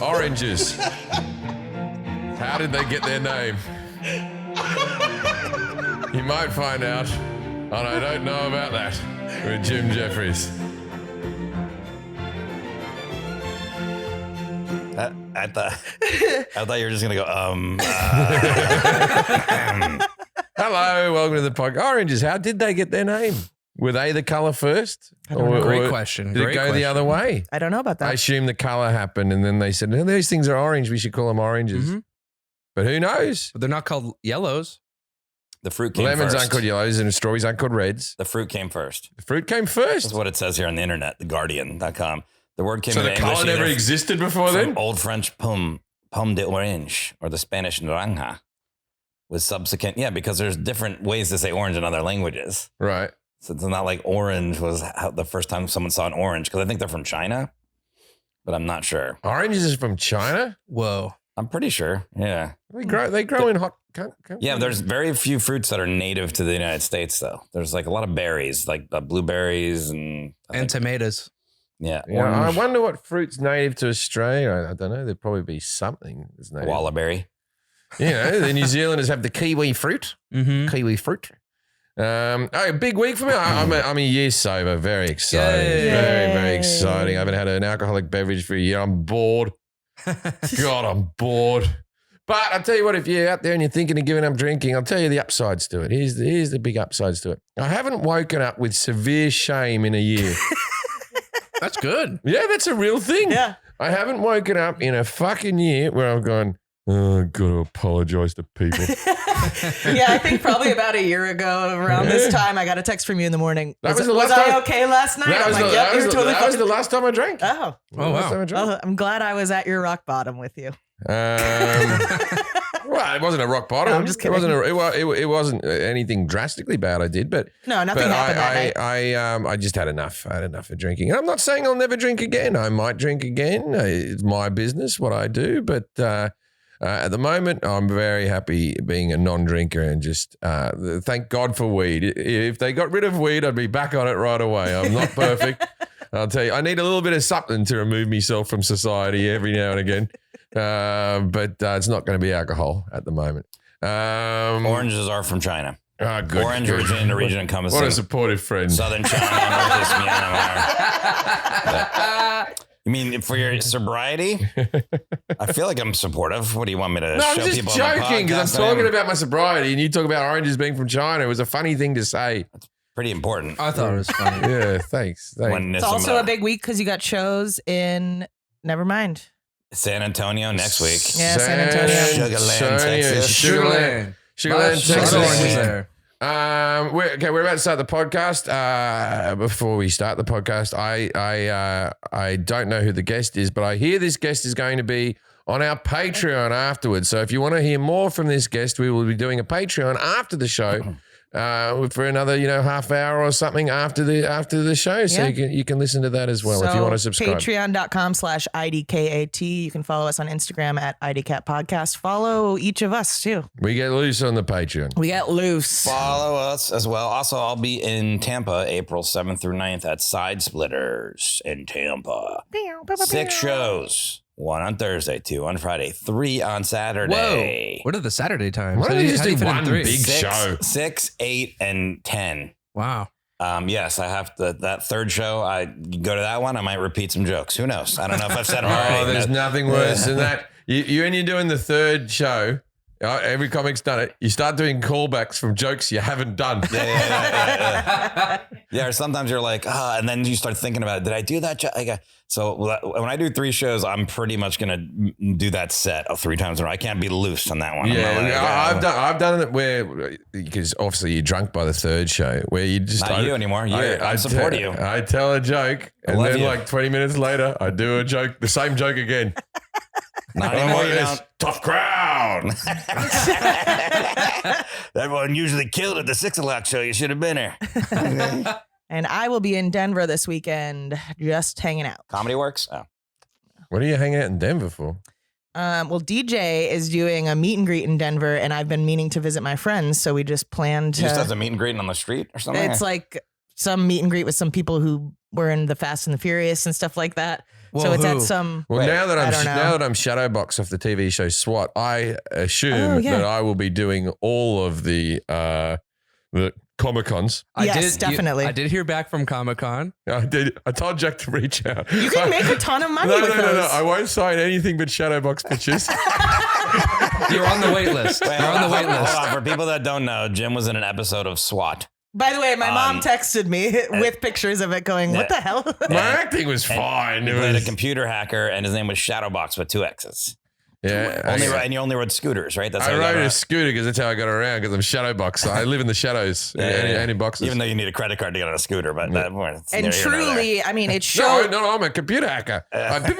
Oranges. How did they get their name? You might find out, and I don't know about that, with Jim Jeffries. I thought you were just gonna go. Hello, welcome to the podcast. Oranges. How did they get their name? Were they the color first? Great question. Did it go the other way? I don't know about that. I assume the color happened, and then they said, "No, these things are orange. We should call them oranges." Mm-hmm. But who knows? But they're not called yellows. The fruit came Lemons first. aren't called yellows, and strawberries aren't called reds. The fruit came first. The fruit came first. That's what it says here on the internet, theguardian.com. The word came So into the English color never either existed before from then? Old French pomme de orange, or the Spanish naranja, with subsequent. Yeah, because there's different ways to say orange in other languages. Right. So it's not like orange was the first time someone saw an orange, because I think they're from China, but I'm not sure. Oranges is from China? Whoa. I'm pretty sure. Yeah. They grow in hot... Yeah, there's very few fruits that are native to the United States, though. There's like a lot of berries, like blueberries and tomatoes. Yeah. Yeah, I wonder what fruit's native to Australia. I don't know. There'd probably be something that's native. Wallaberry. You know, the New Zealanders have the kiwi fruit. Mm-hmm. Kiwi fruit. Big week for me. I'm a year sober. Very exciting. Yay. Very, very exciting. I haven't had an alcoholic beverage for a year. I'm bored. God, I'm bored. But I'll tell you what, if you're out there and you're thinking of giving up drinking, I'll tell you the upsides to it. Here's the big upsides to it. I haven't woken up with severe shame in a year. That's good. Yeah, that's a real thing. Yeah. I haven't woken up in a fucking year where I've gone, oh, I've got to apologize to people. Yeah, I think probably about a year ago around this time, I got a text from you in the morning. Was last I time- okay last night? That I'm was, like, the, yep, that, you're was, totally that was fucking... the last time I drank. Oh. Last time I drank. Well, I'm glad I was at your rock bottom with you. Well, it wasn't a rock bottom. No, I'm just kidding. It wasn't anything drastically bad I did, but No, nothing but happened that night. I just had enough. I had enough of drinking. And I'm not saying I'll never drink again. I might drink again. It's my business, what I do. But at the moment, I'm very happy being a non-drinker and just thank God for weed. If they got rid of weed, I'd be back on it right away. I'm not perfect. I'll tell you, I need a little bit of something to remove myself from society every now and again. But it's not going to be alcohol at the moment. Oranges are from China. Oh, good. Orange good. originated in the region encompassing What a supportive friend. southern China, northeast Myanmar. You mean for your sobriety? I feel like I'm supportive. What do you want me to No, I'm show just people on the joking because I'm podcast? talking about my sobriety and you talk about oranges being from China. It was a funny thing to say. Pretty important. I thought it was funny. Yeah, thanks. When It's some also of a big week because you got shows in, never mind. San Antonio next week. Yeah, San Antonio. Sugarland, Texas. Sugarland, Lots of Texas. oranges there. We're about to start the podcast. Before we start the podcast, I don't know who the guest is, but I hear this guest is going to be on our Patreon afterwards. So if you want to hear more from this guest, we will be doing a Patreon after the show. For another, half hour or something after the show, so Yeah. you can listen to that as well if you want to subscribe. Patreon.com/IDKAT. You can follow us on Instagram at IDCat Podcast. Follow each of us too. We get loose on the Patreon. We get loose. Follow us as well. Also, I'll be in Tampa April 7th through 9th at Side Splitters in Tampa. 6 shows. 1 on Thursday, 2 on Friday, 3 on Saturday. Whoa. What are the Saturday times? Why don't they just how do you do fit in one 3? big show? 6, 8, and 10. Wow. Yes, I have that third show. I go to that one. I might repeat some jokes. Who knows? I don't know if I've said them already. Oh, there's nothing worse than that. You when you're doing the third show, every comic's done it. You start doing callbacks from jokes you haven't done. Yeah, or sometimes you're like, and then you start thinking about it. Did I do that joke? So when I do 3 shows, I'm pretty much going to do that set 3 times in a row. I can't be loose on that one. Yeah, I've done it where, because obviously you're drunk by the third show, where you just Not you anymore. I support you. I tell a joke, and love then you. like 20 minutes later, I do a joke, the same joke again. Not anymore. You don't. Tough crowd. That one usually killed at the 6 o'clock show. You should have been here. And I will be in Denver this weekend, just hanging out. Comedy Works. Oh. What are you hanging out in Denver for? Well, DJ is doing a meet and greet in Denver, and I've been meaning to visit my friends, so we just planned to. He just does a meet and greet on the street or something? It's like some meet and greet with some people who were in the Fast and the Furious and stuff like that. So it's who? at some. Well, Wait, now that I don't know. I'm Shadowbox off the TV show SWAT, I assume Oh, yeah. that I will be doing all of the Comic Cons. Yes, definitely. I did hear back from Comic-Con. I did. I told Jack to reach out. You can make a ton of money No, with those. I won't sign anything but Shadowbox pictures. You're on the wait list. You're on the wait list. Hold on. For people that don't know, Jim was in an episode of SWAT. By the way, my mom texted me with pictures of it going, what the hell? My acting was fine. He It played a was, computer hacker, and his name was Shadowbox with 2 X's. yeah. And you only rode scooters, right? That's how I you got rode a around. scooter because that's how I got around because I'm Shadowbox. I live in the shadows and in boxes. Even though you need a credit card to get on a scooter, but that, it's And neither here nor there. truly, I mean, it shows. no, I'm a computer hacker. It I own shows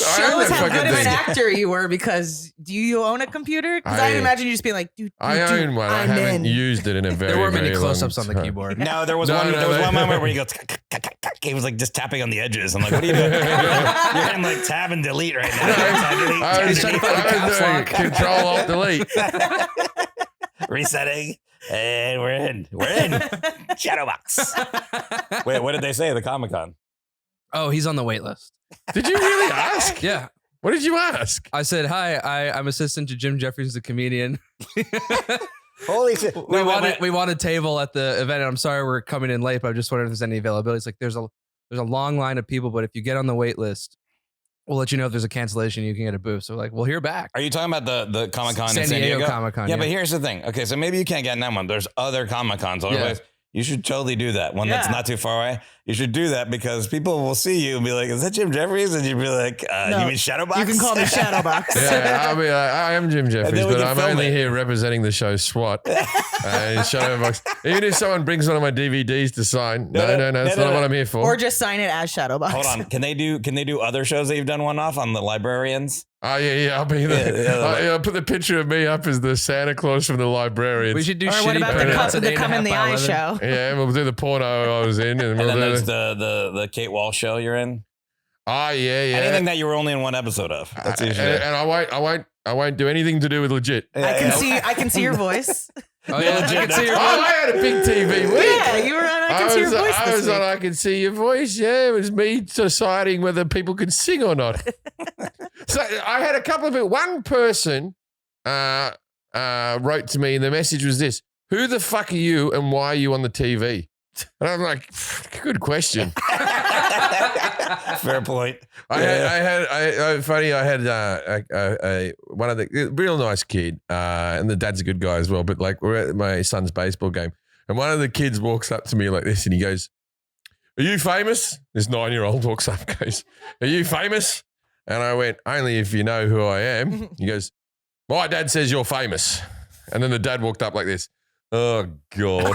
that how fucking good of an thing. actor you were because do you own a computer? Because I imagine you just being like, dude, I own one. I I'm haven't in. used it in a very, There weren't many very close-ups long on the time. keyboard. No, there was No, one. no, There was no. one moment where he goes. He was like just tapping on the edges. I'm like, what are you doing? You're in like tab and delete right now. Tab, delete, I tab, was, delete. I was doing Control Alt Delete. Resetting, and we're in. Shadowbox. Wait, what did they say at the Comic-Con? Oh, he's on the wait list. Did you really ask? Yeah. What did you ask? I said, hi, I'm assistant to Jim Jeffries, the comedian. Holy shit! We want a table at the event. And I'm sorry we're coming in late, but I just wondering if there's any availability. It's like there's a long line of people, but if you get on the wait list, we'll let you know if there's a cancellation. You can get a booth. So like, we'll hear back. Are you talking about the Comic-Con San in San Diego Diego? Comic-Con, Yeah, yeah. but here's the thing. Okay, so maybe you can't get in that one. There's other Comic-Cons all over the Yeah. place. You should totally do that. One that's Yeah. not too far away. You should do that because people will see you and be like, "Is that Jim Jeffries?" And you'd be like, No, "You mean Shadowbox?" You can call me Shadowbox. Yeah, I'll be like, I am Jim Jeffries, then we but can I'm film only it. here representing the show SWAT. Shadowbox. Even if someone brings one of my DVDs to sign, no, that's not what I'm here for. Or just sign it as Shadowbox. Hold on. Can they do other shows that you've done one off on the librarians? Oh, yeah, I'll be there. Yeah. I'll put the picture of me up as the Santa Claus from the librarians. We should do Or shitty what about pronouns at the 8.5 Come in the by Eye 11. show? Yeah, we'll do the porno I was in. And And we'll then do there's the Kate Walsh show you're in. Oh, yeah. Anything that you were only in one episode of. That's usually. And I won't do anything to do with legit. I can see your voice. Oh, yeah, I can see your Oh, I had a big TV week. Yeah, you were on I Can See Your Voice I this was week. on I Can See Your Voice. Yeah, it was me deciding whether people could sing or not. So I had a couple of it. One person wrote to me, and the message was this: "Who the fuck are you, and why are you on the TV?" And I'm like, "Good question." Fair point. I had one of the real nice kid, and the dad's a good guy as well. But like, we're at my son's baseball game, and one of the kids walks up to me like this, and he goes, "Are you famous?" This 9-year-old walks up, and goes, "Are you famous?" And I went, "Only if you know who I am." He goes, "My dad says you're famous." And then the dad walked up like this. Oh God!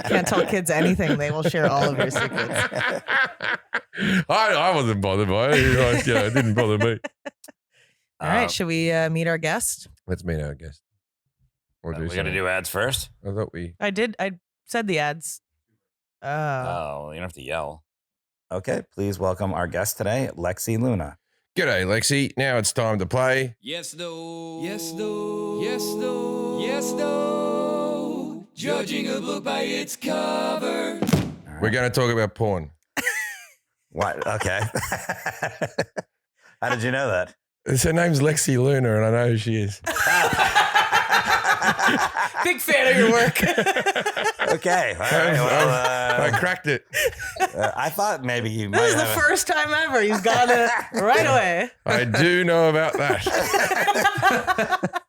Can't tell kids anything. They will share all of your secrets. I wasn't bothered by it. Like, it didn't bother me. All right, should we meet our guest? Let's meet our guest. Or We got to something. do ads first. I thought we. I said the ads. Oh, you don't have to yell. Okay, please welcome our guest today, Lexi Luna. G'day, Lexi. Now it's time to play. Yes, no. Yes, no. Yes, no. Yes, no. Judging a book by its cover. We're going to talk about porn. What? Okay. How did you know that? Her name's Lexi Luna, and I know who she is. Big fan of your work. Okay. All right. Well, I cracked it. I thought maybe you might This is the have first time ever. He's got it right away. I do know about that.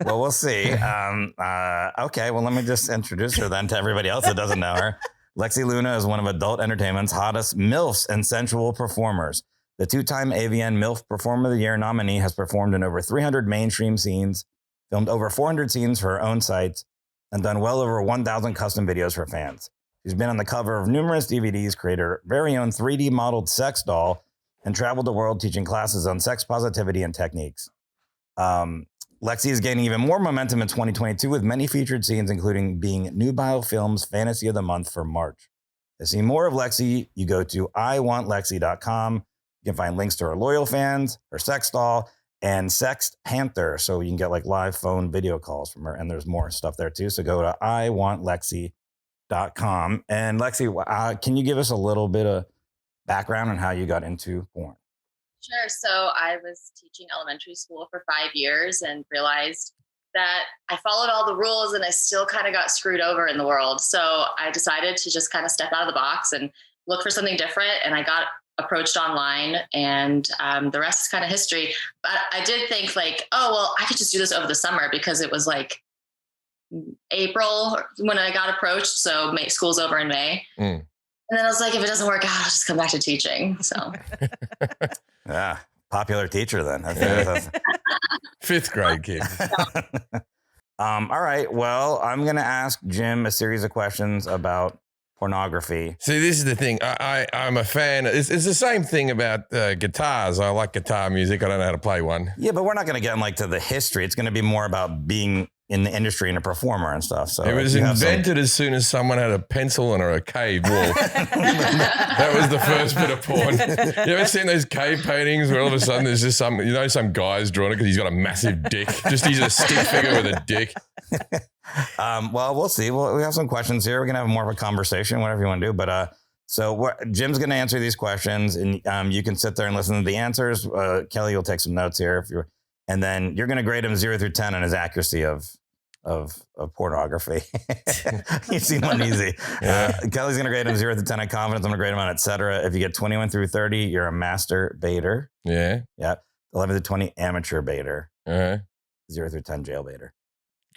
Well, we'll see. Okay. Well, let me just introduce her then to everybody else that doesn't know her. Lexi Luna is one of adult entertainment's hottest MILFs and sensual performers. The 2-time AVN MILF Performer of the Year nominee has performed in over 300 mainstream scenes, filmed over 400 scenes for her own sites, and done well over 1,000 custom videos for fans. She's been on the cover of numerous DVDs, created her very own 3D modeled sex doll, and traveled the world teaching classes on sex positivity and techniques. Lexi is gaining even more momentum in 2022 with many featured scenes, including being Nubile Films Fantasy of the Month for March. To see more of Lexi, you go to iwantlexi.com. You can find links to her loyal fans, her sex doll, and Sex Panther. So you can get like live phone video calls from her. And there's more stuff there too. So go to iwantlexi.com. And Lexi, can you give us a little bit of background and how you got into porn. Sure. So I was teaching elementary school for 5 years and realized that I followed all the rules and I still kind of got screwed over in the world. So I decided to just kind of step out of the box and look for something different. And I got approached online, and the rest is kind of history. But I did think like, oh, well, I could just do this over the summer, because it was like April when I got approached. So school's over in May. And then I was like, if it doesn't work out, I'll just come back to teaching. So yeah, popular teacher then. That's 5th grade kid. All right. Well, I'm going to ask Jim a series of questions about pornography. See, this is the thing. I'm a fan. It's the same thing about guitars. I like guitar music. I don't know how to play one. Yeah, but we're not going to get into the history. It's going to be more about being in the industry and a performer and stuff. So it was invented as soon as someone had a pencil and or a cave wall. That was the first bit of porn. You ever seen those cave paintings where all of a sudden there's just some guy's drawn it because he's got a massive dick. Just he's a stick figure with a dick. Well, we'll see. We have some questions here. We're going to have more of a conversation, whatever you want to do. But Jim's going to answer these questions, and you can sit there and listen to the answers. Kelly will take some notes here, and then you're going to grade him 0 through 10 on his accuracy of pornography. You seem uneasy. Yeah. Kelly's going to grade him 0 to 10 on confidence. I'm going to grade him on et cetera. If you get 21 through 30, you're a master baiter. Yeah. Yeah. 11 to 20, amateur baiter. 0 through 10, jail baiter.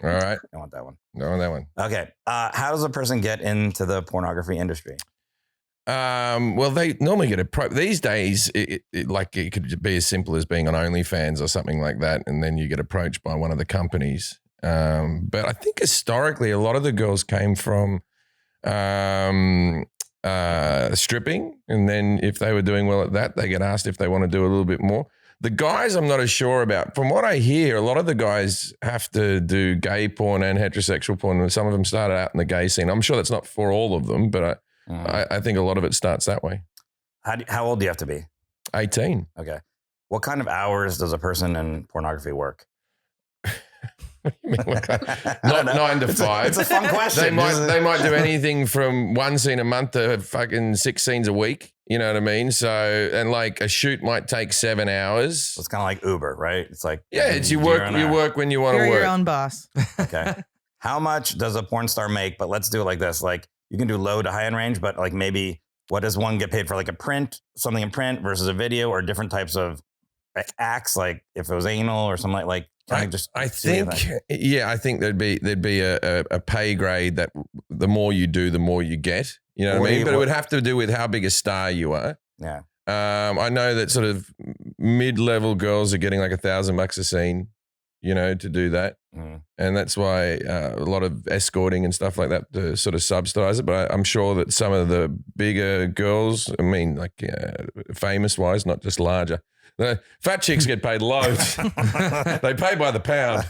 All right. I want that one. No on that one. Okay. How does a person get into the pornography industry? Well, they normally get these days. It could be as simple as being on OnlyFans or something like that, and then you get approached by one of the companies. But I think historically, a lot of the girls came from stripping, and then if they were doing well at that, they get asked if they want to do a little bit more. The guys, I'm not as sure about. From what I hear, a lot of the guys have to do gay porn and heterosexual porn, and some of them started out in the gay scene. I'm sure that's not for all of them, but I think a lot of it starts that way. How old do you have to be? 18. Okay. What kind of hours does a person in pornography work? What do you mean? Not 9 to 5. It's a fun question. They might do anything from 1 scene a month to fucking 6 scenes a week. You know what I mean? So, and like a shoot might take 7 hours. So it's kind of like Uber, right? It's like, yeah, it's you work when you want to work. You're your own boss. Okay. How much does a porn star make? But let's do it like this. Like you can do low to high end range, but like maybe what does one get paid for? Like something in print versus a video, or different types of acts? Like if it was anal or something like I think there'd be a pay grade that the more you do, the more you get. You know what I mean? But it would have to do with how big a star you are. Yeah. I know that sort of mid-level girls are getting like $1,000 a scene, to do that. And that's why a lot of escorting and stuff like that to sort of subsidize it. But I'm sure that some of the bigger girls, famous wise, not just larger, the fat chicks get paid loads. They pay by the pound.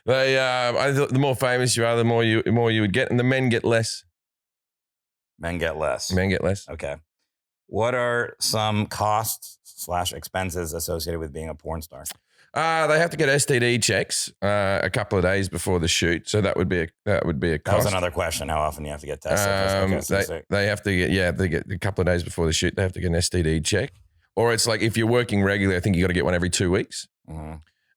The more famous you are, the more you would get, and the men get less. Men get less. Okay. What are some costs / expenses associated with being a porn star? They have to get STD checks a couple of days before the shoot, so that would be a cost. That was another question. How often you have to get tested? They have to get a couple of days before the shoot. They have to get an STD check, or it's like if you're working regularly, I think you got to get one every 2 weeks.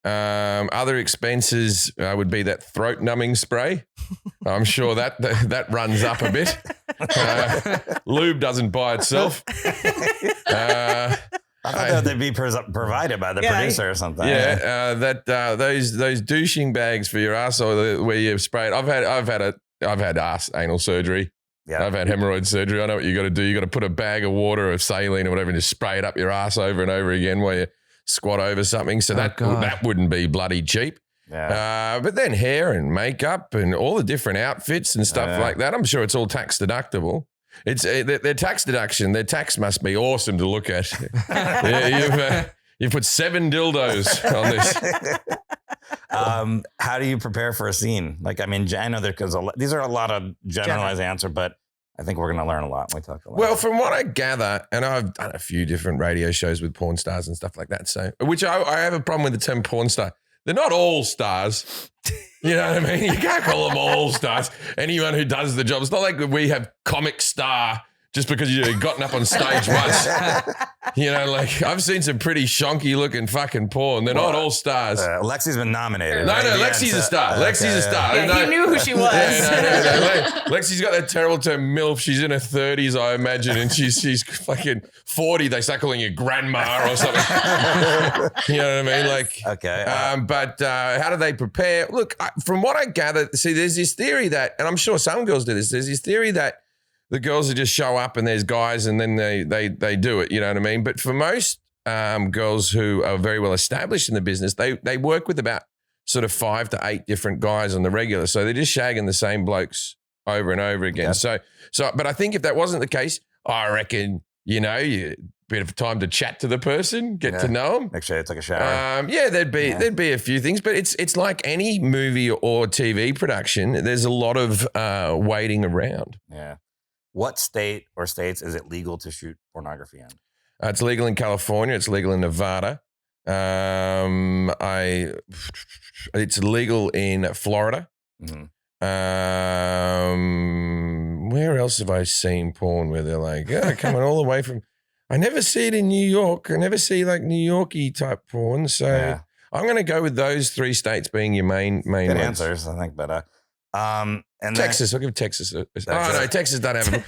Other expenses would be that throat numbing spray. I'm sure that runs up a bit. Lube doesn't buy itself. I thought they'd be provided by the producer or something. Yeah, those douching bags for your arsehole where you spray it. I've had anal surgery. Yeah, I've had hemorrhoid surgery. I know what you got to do. You got to put a bag of water or saline or whatever and just spray it up your ass over and over again while you squat over something. So that wouldn't be bloody cheap. Yeah. But then hair and makeup and all the different outfits and stuff like that. I'm sure it's all tax deductible. It's their tax deduction. Their tax must be awesome to look at. You've put 7 dildos on this. How do you prepare for a scene? Like, I mean, I know these are a lot of generalized answer, but I think we're going to learn a lot. We talked a lot. Well, from what I gather, and I've done a few different radio shows with porn stars and stuff like that. So, which I have a problem with the term porn star. They're not all stars. You know what I mean? You can't call them all stars. Anyone who does the job. It's not like we have comic star just because you've gotten up on stage once. You know, like I've seen some pretty shonky looking fucking porn. They're not all stars. Lexi's been nominated. No, right? Lexi's a star. Lexi's a star. Yeah, he knew who she was. Lexi's got that terrible term MILF. She's in her 30s, I imagine, and she's fucking 40. They start calling you grandma or something. You know what I mean? Like, okay. But how do they prepare? Look, from what I gather, see, there's this theory that, and I'm sure some girls do this. There's this theory that the girls would just show up and there's guys and then they do it. You know what I mean? But for most girls who are very well established in the business, they work with about sort of 5 to 8 different guys on the regular. So they're just shagging the same blokes over and over again. Yeah. So, but I think if that wasn't the case, I reckon, you know, a bit of time to chat to the person, get to know them. Make sure they took a shower. There'd be a few things, but it's like any movie or TV production. There's a lot of waiting around. Yeah. What state or states is it legal to shoot pornography in? It's legal in California. It's legal in Nevada. It's legal in Florida. Mm-hmm. Where else have I seen porn where they're like, coming all the way from? I never see it in New York. I never see like New York-y type porn. So I'm going to go with those 3 states being your main Good ones. answers, I think. But and Texas, I'll give Texas. No, Texas don't have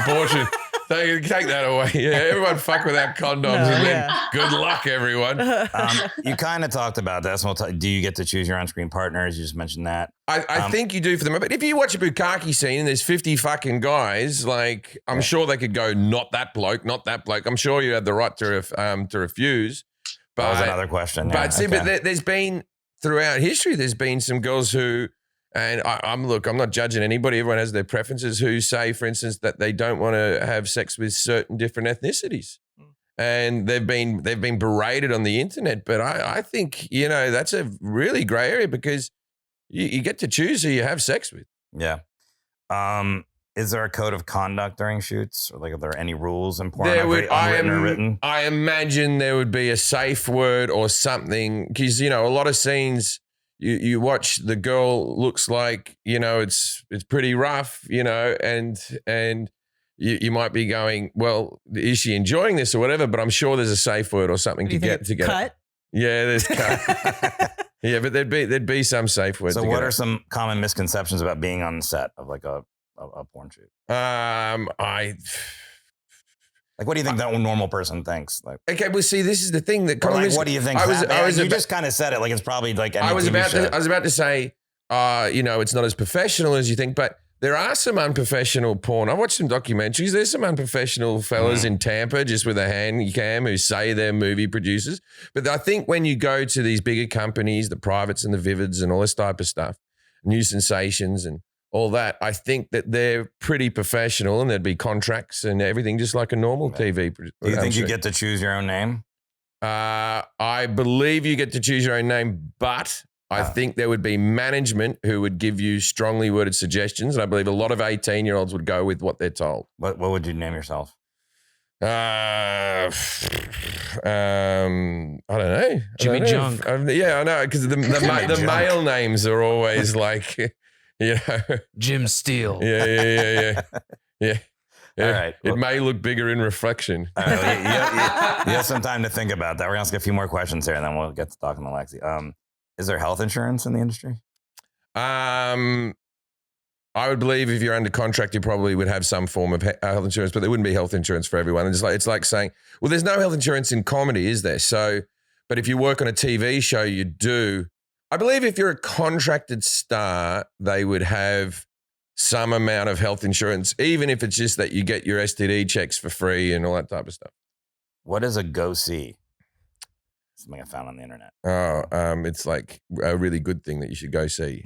abortion. Take that away. Yeah, everyone fuck without condoms, and then good luck, everyone. You kind of talked about this. Do you get to choose your on-screen partners? You just mentioned that. I think you do for them. But if you watch a bukkake scene and there's 50 fucking guys, like I'm sure they could go, not that bloke, not that bloke. I'm sure you had the right to refuse. But that was another question. But there's been throughout history, there's been some girls who. And I'm not judging anybody. Everyone has their preferences who say, for instance, that they don't want to have sex with certain different ethnicities. And they've been berated on the internet. But I think, you know, that's a really gray area because you get to choose who you have sex with. Yeah. Is there a code of conduct during shoots? Or like, are there any rules in porn, unwritten or written? I imagine there would be a safe word or something because, you know, a lot of scenes – You watch the girl looks like, you know, it's pretty rough, you know, and you might be going, well, is she enjoying this or whatever? But I'm sure there's a safe word or something to get. Cut? Yeah, there's cut. Yeah, but there'd be some safe word. So what are some common misconceptions about being on the set of like a porn shoot? Like, what do you think that normal person thinks? Like, okay, well, see, this is the thing that. What do you think? You just kind of said it like it's probably like any I was TV about to say, you know, it's not as professional as you think, but there are some unprofessional porn. I watched some documentaries. There's some unprofessional fellas in Tampa just with a hand cam who say they're movie producers. But I think when you go to these bigger companies, the Privates and the Vivids and all this type of stuff, New Sensations and all that, I think that they're pretty professional and there'd be contracts and everything just like a normal TV. Do you think you get to choose your own name? I believe you get to choose your own name, but I think there would be management who would give you strongly worded suggestions. And I believe a lot of 18-year-olds would go with what they're told. What would you name yourself? I don't know. Jimmy Junk. Yeah, I know, because the male names are always like, you know. Jim Steele. Yeah. All right. It may look bigger in reflection. All right, you have some time to think about that. We're going to ask a few more questions here, and then we'll get to talking to Lexi. Is there health insurance in the industry? I would believe if you're under contract, you probably would have some form of health insurance, but there wouldn't be health insurance for everyone. And it's like saying, well, there's no health insurance in comedy, is there? So, but if you work on a TV show, you do. I believe if you're a contracted star, they would have some amount of health insurance, even if it's just that you get your STD checks for free and all that type of stuff. What is a go-see? Something I found on the internet. It's like a really good thing that you should go see.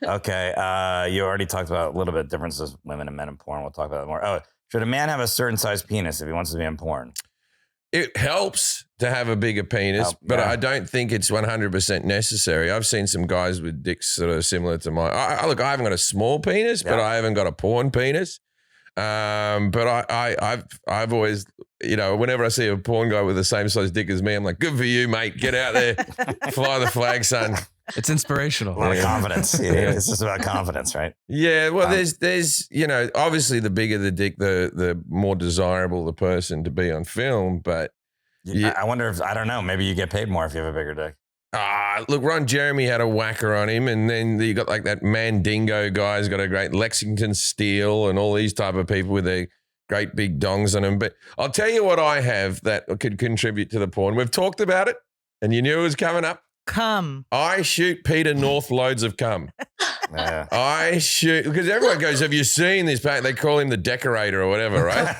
Okay. You already talked about a little bit differences women and men in porn. We'll talk about that more. Oh, should a man have a certain size penis if he wants to be in porn? It helps to have a bigger penis, but I don't think it's 100% necessary. I've seen some guys with dicks sort of similar to mine. Look, I haven't got a small penis, but I haven't got a porn penis. But I've always, you know, whenever I see a porn guy with the same size dick as me, I'm like, good for you, mate. Get out there, fly the flag, son. It's inspirational. A lot of confidence. It's just about confidence, right? Yeah, well, there's obviously the bigger the dick, the more desirable the person to be on film. But I wonder if, I don't know, maybe you get paid more if you have a bigger dick. Look, Ron Jeremy had a whacker on him, and then you got like that Mandingo guy's got a great Lexington Steel, and all these type of people with their great big dongs on them. But I'll tell you what I have that could contribute to the porn. We've talked about it, and you knew it was coming up. Cum. I shoot Peter North loads of cum. Yeah. I shoot, because everyone goes, have you seen this? They call him the decorator or whatever, right?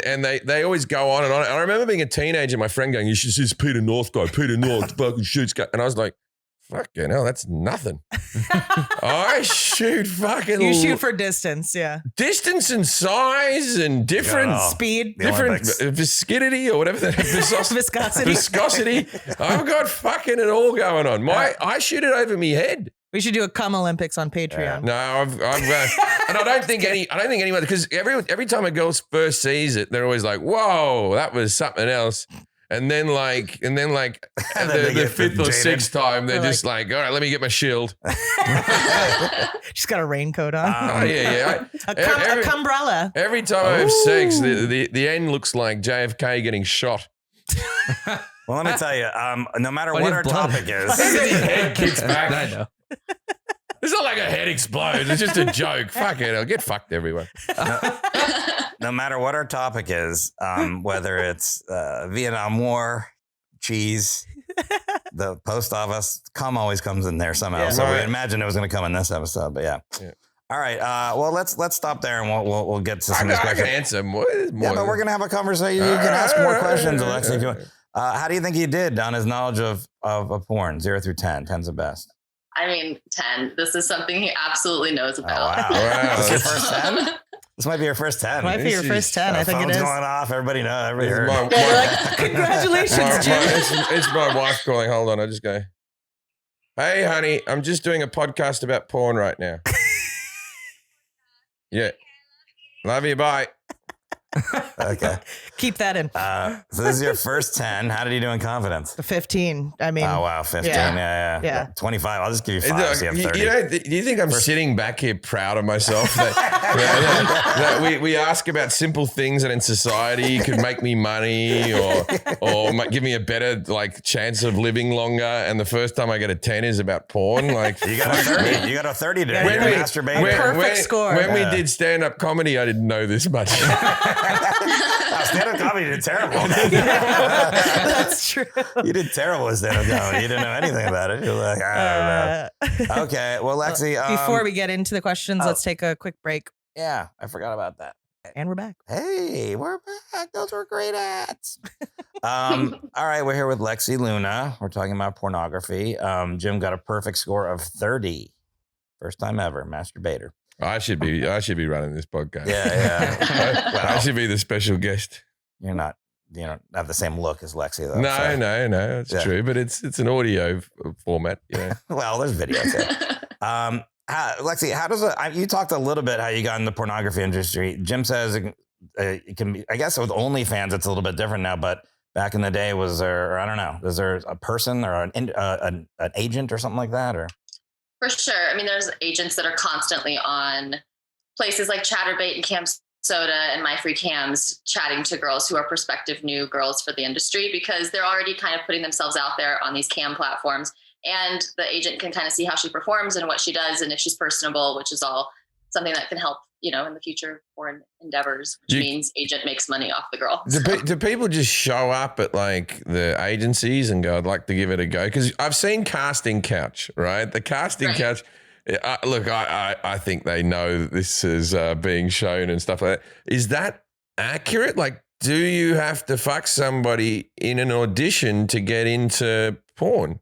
and they always go on and on. And I remember being a teenager, my friend going, you should see this Peter North guy. Peter North fucking shoots guy. And I was like, fucking hell, that's nothing. I shoot fucking... You shoot for distance, yeah. Distance and size and different... Speed. Different viscidity or whatever. Viscosity. Viscosity. I've got fucking it all going on. I shoot it over me head. We should do a cum Olympics on Patreon. No, I've and I don't think anyone, because every time a girl first sees it, they're always like, whoa, that was something else. And then the fifth or sixth time, they're just like, all right, let me get my shield. She's got a raincoat on. Yeah. A cumbrella. Every time I have sex, the end looks like JFK getting shot. Well, let me tell you, no matter what our topic is. His head kicks back. I know. It's not like a head explodes. It's just a joke. Fuck it. I'll get fucked, everyone. No matter what our topic is, whether it's Vietnam War, cheese, the post office, cum always comes in there somehow. Yeah. So we imagine it was going to come in this episode, but yeah. All right. Well, let's stop there and we'll get to some of these questions. I can answer more. Yeah, but we're going to have a conversation. You can ask more questions, Alexi, if you want. How do you think he did on his knowledge of porn? 0 through 10. 10's the best. I mean, 10. This is something he absolutely knows about. Oh, wow. This is your first 10? This might be your first 10. Might be your first 10. I think it is. Going off. Everybody knows. Everybody heard. Like, congratulations, Jim. It's my wife calling. Hold on. I just go, hey, honey, I'm just doing a podcast about porn right now. Yeah. Love you. Bye. Okay. Keep that in. So this is your first 10. How did he do in confidence? 15. I mean. Oh, wow. 15. Yeah. 25. I'll just give you 5 so you have 30. Do you think I'm sitting back here proud of myself that we ask about simple things that in society could make me money or give me a better chance of living longer, and the first time I get a 10 is about porn? Like, you got a 30. You got a 30 today. You're masturbating. Perfect score. When we did stand-up comedy, I didn't know this much. Stand-up comedy did terrible. That's true. You did terrible with stand-up comedy. You didn't know anything about it. You're like, I don't know. Okay. Well, Lexi. Before we get into the questions, let's take a quick break. Yeah, I forgot about that. And we're back. Hey, we're back. Those were great ads. All right, we're here with Lexi Luna. We're talking about pornography. Jim got a perfect score of 30. First time ever, masturbator. I should be running this podcast. Yeah. I should be the special guest. You're not, have the same look as Lexi though. No, it's true, but it's an audio format. Well, there's video too. Lexi, how does you talked a little bit how you got in the pornography industry. Jim says it can be, I guess with OnlyFans it's a little bit different now, but back in the day was there, I don't know, is there a person or an agent or something like that or? For sure. I mean, there's agents that are constantly on places like Chatterbait and Cam Soda and My Free Cams chatting to girls who are prospective new girls for the industry, because they're already kind of putting themselves out there on these cam platforms. And the agent can kind of see how she performs and what she does and if she's personable, which is all something that can help, in the future for endeavors, which means agent makes money off the girl. Do people just show up at the agencies and go, I'd like to give it a go? Because I've seen Casting Couch, right? The Casting Couch, look, I think they know that this is being shown and stuff like that. Is that accurate? Do you have to fuck somebody in an audition to get into porn?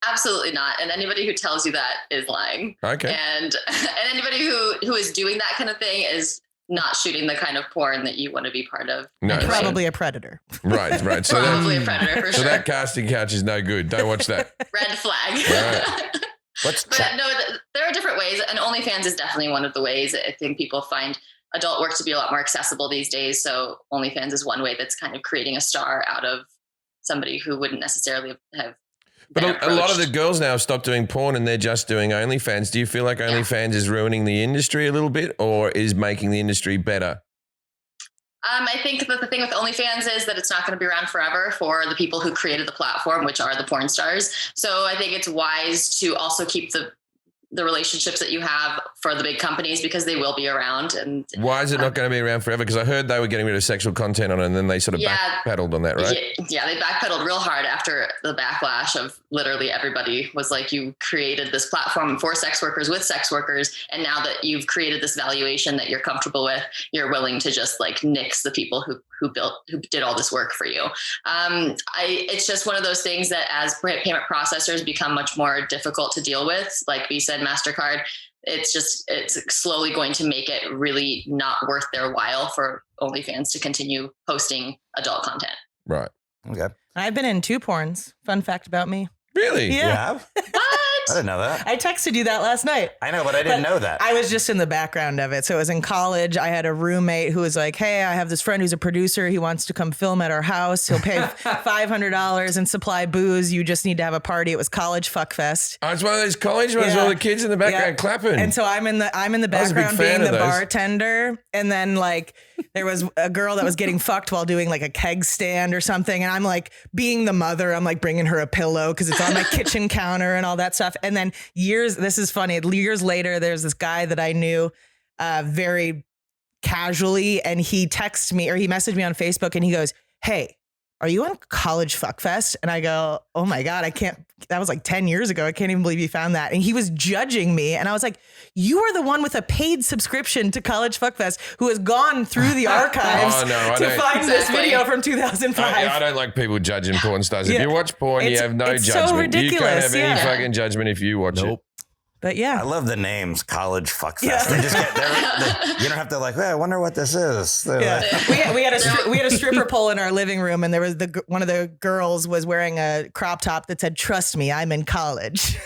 Absolutely not. And anybody who tells you that is lying. Okay. And anybody who is doing that kind of thing is not shooting the kind of porn that you want to be part of. No. Probably a predator. Right. So probably a predator for sure. So that Casting Couch is no good. Don't watch that. Red flag. Right. No, there are different ways, and OnlyFans is definitely one of the ways. I think people find adult work to be a lot more accessible these days. So OnlyFans is one way that's kind of creating a star out of somebody who wouldn't necessarily have But a lot of the girls now have stopped doing porn and they're just doing OnlyFans. Do you feel like OnlyFans is ruining the industry a little bit or is making the industry better? I think that the thing with OnlyFans is that it's not going to be around forever for the people who created the platform, which are the porn stars. So I think it's wise to also keep the relationships that you have for the big companies because they will be around. And why is it not going to be around forever? Because I heard they were getting rid of sexual content on it and then they sort of backpedaled on that, right? Yeah, they backpedaled real hard after the backlash of literally everybody was like, you created this platform for sex workers with sex workers. And now that you've created this valuation that you're comfortable with, you're willing to just like nix the people who did all this work for you. It's just one of those things that as payment processors become much more difficult to deal with, like we said, MasterCard, it's slowly going to make it really not worth their while for OnlyFans to continue posting adult content. Right. Okay. I've been in 2 porns. Fun fact about me. Really? Yeah. You have? I didn't know that. I texted you that last night. I know, but I didn't know that. I was just in the background of it. So it was in college. I had a roommate who was like, hey, I have this friend who's a producer. He wants to come film at our house. He'll pay $500 and supply booze. You just need to have a party. It was college fuck fest. Oh, it's one of those college ones with all the kids in the background clapping. And so I'm in the background being the bartender. And then like there was a girl that was getting fucked while doing like a keg stand or something. And I'm like being the mother, I'm like bringing her a pillow because it's on my kitchen counter and all that stuff. And then this is funny, years later, there's this guy that I knew very casually and he texted me or he messaged me on Facebook and he goes, hey, are you on College Fuck Fest? And I go, oh my God, that was like 10 years ago. I can't even believe you found that. And he was judging me. And I was like, you are the one with a paid subscription to College Fuck Fest who has gone through the archives to find this video from 2005. I don't like people judging porn stars. If you watch porn, you have no judgment. So ridiculous. You can't have any fucking judgment if you watch it. But yeah. I love the names College Fuck Fest. They just you don't have to like, I wonder what this is. We had a stripper pole in our living room and there was one of the girls was wearing a crop top that said, trust me, I'm in college.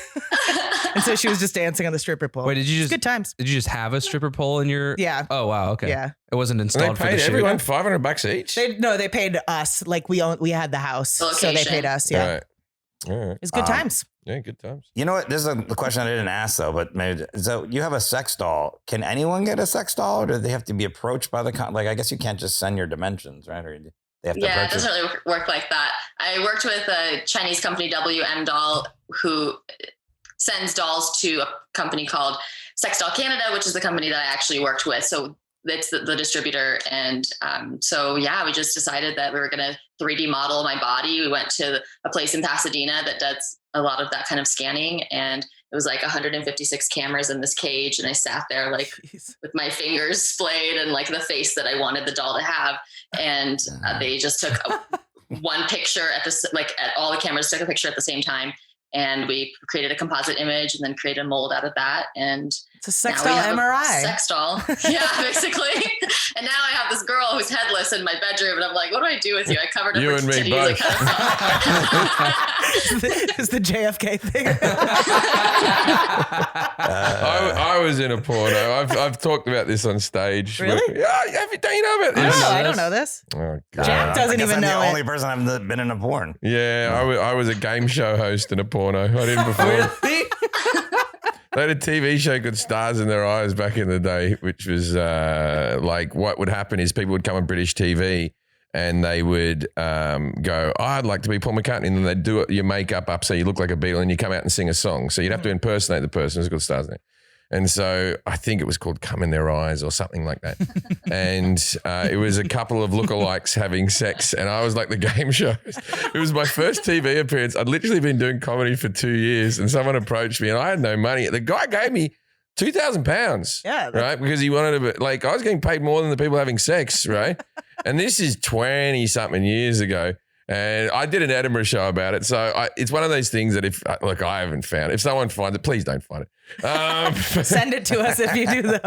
And so she was just dancing on the stripper pole. Wait, did you just good times? Did you just have a stripper pole in your? Yeah. Oh wow. Okay. Yeah. It wasn't installed. And they paid everyone $500 each. They paid us. Like we had the house, so they paid us. Yeah. Right. All right. It's good times. Yeah, good times. You know what? This is a question I didn't ask though, but maybe so you have a sex doll. Can anyone get a sex doll, or do they have to be approached by I guess you can't just send your dimensions, right? Or they have to it doesn't really work like that. I worked with a Chinese company, WM Doll, who sends dolls to a company called Sex Doll Canada, which is the company that I actually worked with. So it's the distributor. And we just decided that we were going to 3D model my body. We went to a place in Pasadena that does a lot of that kind of scanning. And it was like 156 cameras in this cage. And I sat there like with my fingers splayed and like the face that I wanted the doll to have. And they just took one picture at all the cameras took a picture at the same time. And we created a composite image and then created a mold out of that. And it's a sex doll MRI. Sex doll. Yeah, basically. And now I have this girl who's headless in my bedroom. And I'm like, what do I do with you? I covered her you and me titties. both. It's the JFK thing. I was in a porno. I've talked about this on stage. Really? Don't you know about this? I don't know this. Oh, God. Jack doesn't even know I'm the it. only person I've been in a porn. Yeah, I was a game show host in a porno. I didn't before. They had a TV show called Stars in Their Eyes back in the day, which was like what would happen is people would come on British TV and they would go, I'd like to be Paul McCartney. And then they'd do your makeup up so you look like a Beatle and you come out and sing a song. So you'd have to impersonate the person. It was called Stars in Their Eyes. And so I think it was called Come in Their Eyes or something like that. And it was a couple of lookalikes having sex. And I was like the game show. It was my first TV appearance. I'd literally been doing comedy for 2 years and someone approached me and I had no money. The guy gave me £2,000. Yeah. Right. Because he wanted to, like, I was getting paid more than the people having sex. Right. And this is 20 something years ago. And I did an Edinburgh show about it. So it's one of those things that I haven't found. If someone finds it, please don't find it. Send it to us if you do though.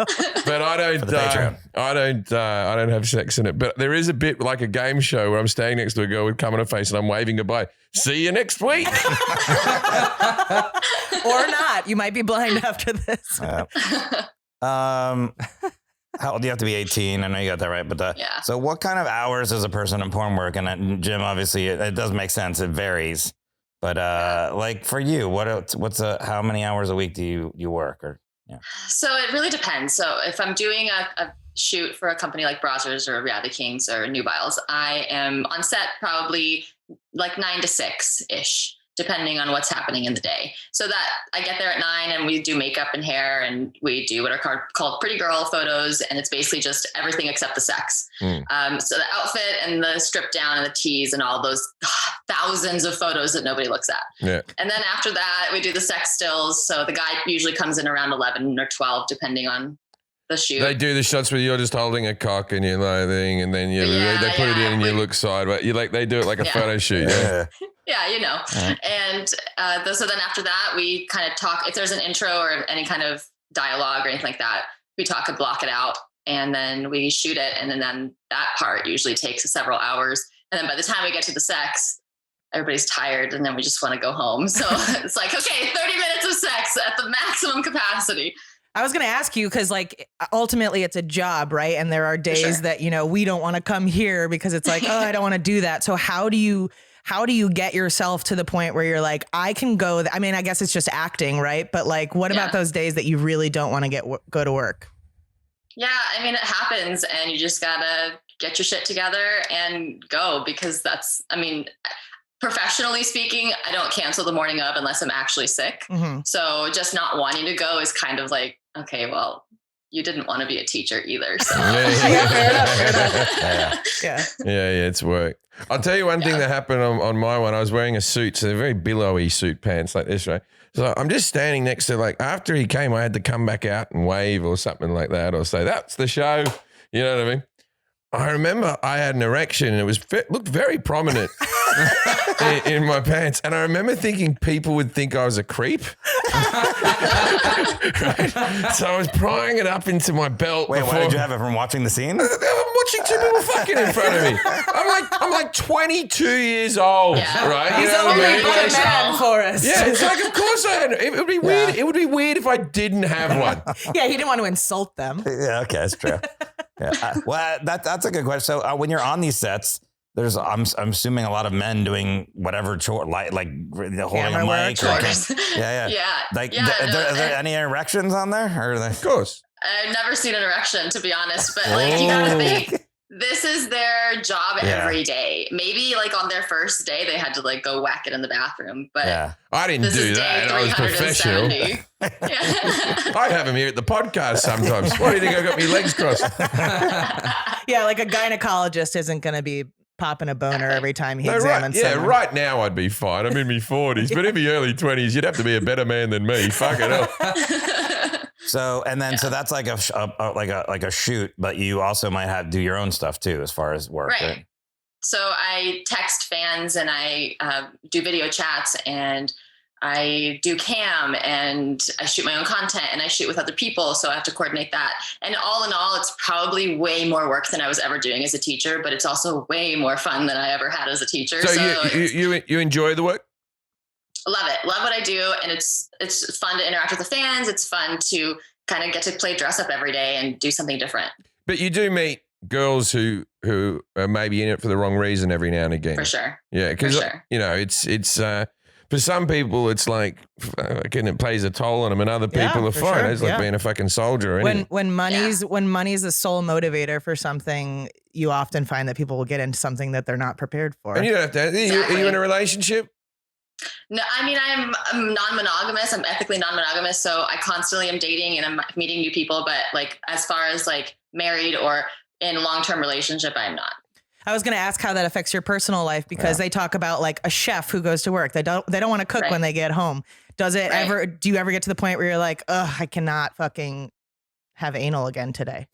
But I don't have sex in it. But there is a bit like a game show where I'm standing next to a girl with cum on her face and I'm waving goodbye. See you next week. Or not. You might be blind after this. How old do you have to be 18? I know you got that right. But yeah. So what kind of hours does a person in porn work? And Jim, obviously, it does make sense. It varies. But like for you, how many hours a week do you work? Or So it really depends. So if I'm doing a shoot for a company like Brazzers or Reality Kings or Nubiles, I am on set probably like 9 to 6-ish, depending on what's happening in the day. So that I get there at 9 and we do makeup and hair and we do what are called pretty girl photos. And it's basically just everything except the sex. So the outfit and the strip down and the tease and all those thousands of photos that nobody looks at. Yeah. And then after that, we do the sex stills. So the guy usually comes in around 11 or 12, depending on the shoot. They do the shots where you're just holding a cock and you're like thing, and then they put it in and you look sideways. They do it like a photo shoot. Yeah. Yeah, you know. And so then after that, we kind of talk. If there's an intro or any kind of dialogue or anything like that, we talk and block it out, and then we shoot it. And then that part usually takes several hours. And then by the time we get to the sex, everybody's tired, and then we just want to go home. So it's like, okay, 30 minutes of sex at the maximum capacity. I was going to ask you, because like ultimately it's a job, right? And there are days that, we don't want to come here because it's like, oh, I don't want to do that. So how do you get yourself to the point where you're like, I can go? I mean, I guess it's just acting, right? But like, what about those days that you really don't want to go to work? Yeah, I mean, it happens, and you just gotta get your shit together and go, because professionally speaking, I don't cancel the morning of unless I'm actually sick. Mm-hmm. So just not wanting to go is kind of like, okay, well, you didn't want to be a teacher either. So fair enough. Yeah, it's work. I'll tell you one thing that happened on my one. I was wearing a suit, so they're very billowy suit pants like this, right? So I'm just standing next to, like, after he came, I had to come back out and wave or something like that, or say, that's the show. You know what I mean? I remember I had an erection and it looked very prominent in my pants. And I remember thinking people would think I was a creep. Right? So I was prying it up into my belt. Wait, why did you have it from watching the scene? I'm watching two people fucking in front of me. I'm like 22 years old, right? He's only a man for us. Yeah, it's like, of course I had. It would be weird. It would be weird if I didn't have one. Yeah, he didn't want to insult them. Yeah, okay, that's true. Yeah. Well, that's a good question. So when you're on these sets, I'm assuming a lot of men doing whatever chore, like holding a mic. Yeah. Like, are there any erections on there? Or of course. I've never seen an erection, to be honest. But like, you gotta think, this is their job every day. Maybe like on their first day, they had to like go whack it in the bathroom. But I didn't do that. I was professional. I have him here at the podcast sometimes. Why do you think I got my legs crossed? Yeah, like a gynecologist isn't going to be popping a boner every time he examines someone. Yeah, right now I'd be fine. I'm in my 40s, but in my early 20s, you'd have to be a better man than me. Fuck it up. So that's like a shoot, but you also might do your own stuff too, as far as work. Right. So I text fans and I do video chats and I do cam and I shoot my own content and I shoot with other people. So I have to coordinate that. And all in all, it's probably way more work than I was ever doing as a teacher, but it's also way more fun than I ever had as a teacher. So you enjoy the work? Love it. Love what I do. And it's fun to interact with the fans. It's fun to kind of get to play dress up every day and do something different. But you do meet girls who are maybe in it for the wrong reason every now and again. For sure. Yeah. Because, it's for some people, it's like, fucking, it plays a toll on them, and other people are fine. Sure. It's like being a fucking soldier. When money's a sole motivator for something, you often find that people will get into something that they're not prepared for. And you don't have to. Are you in a relationship? No, I mean, I'm non-monogamous. I'm ethically non-monogamous. So I constantly am dating and I'm meeting new people. But like, as far as like married or in a long-term relationship, I'm not. I was going to ask how that affects your personal life, because they talk about like a chef who goes to work. They don't want to cook when they get home. Do you ever get to the point where you're like, ugh, I cannot fucking have anal again today?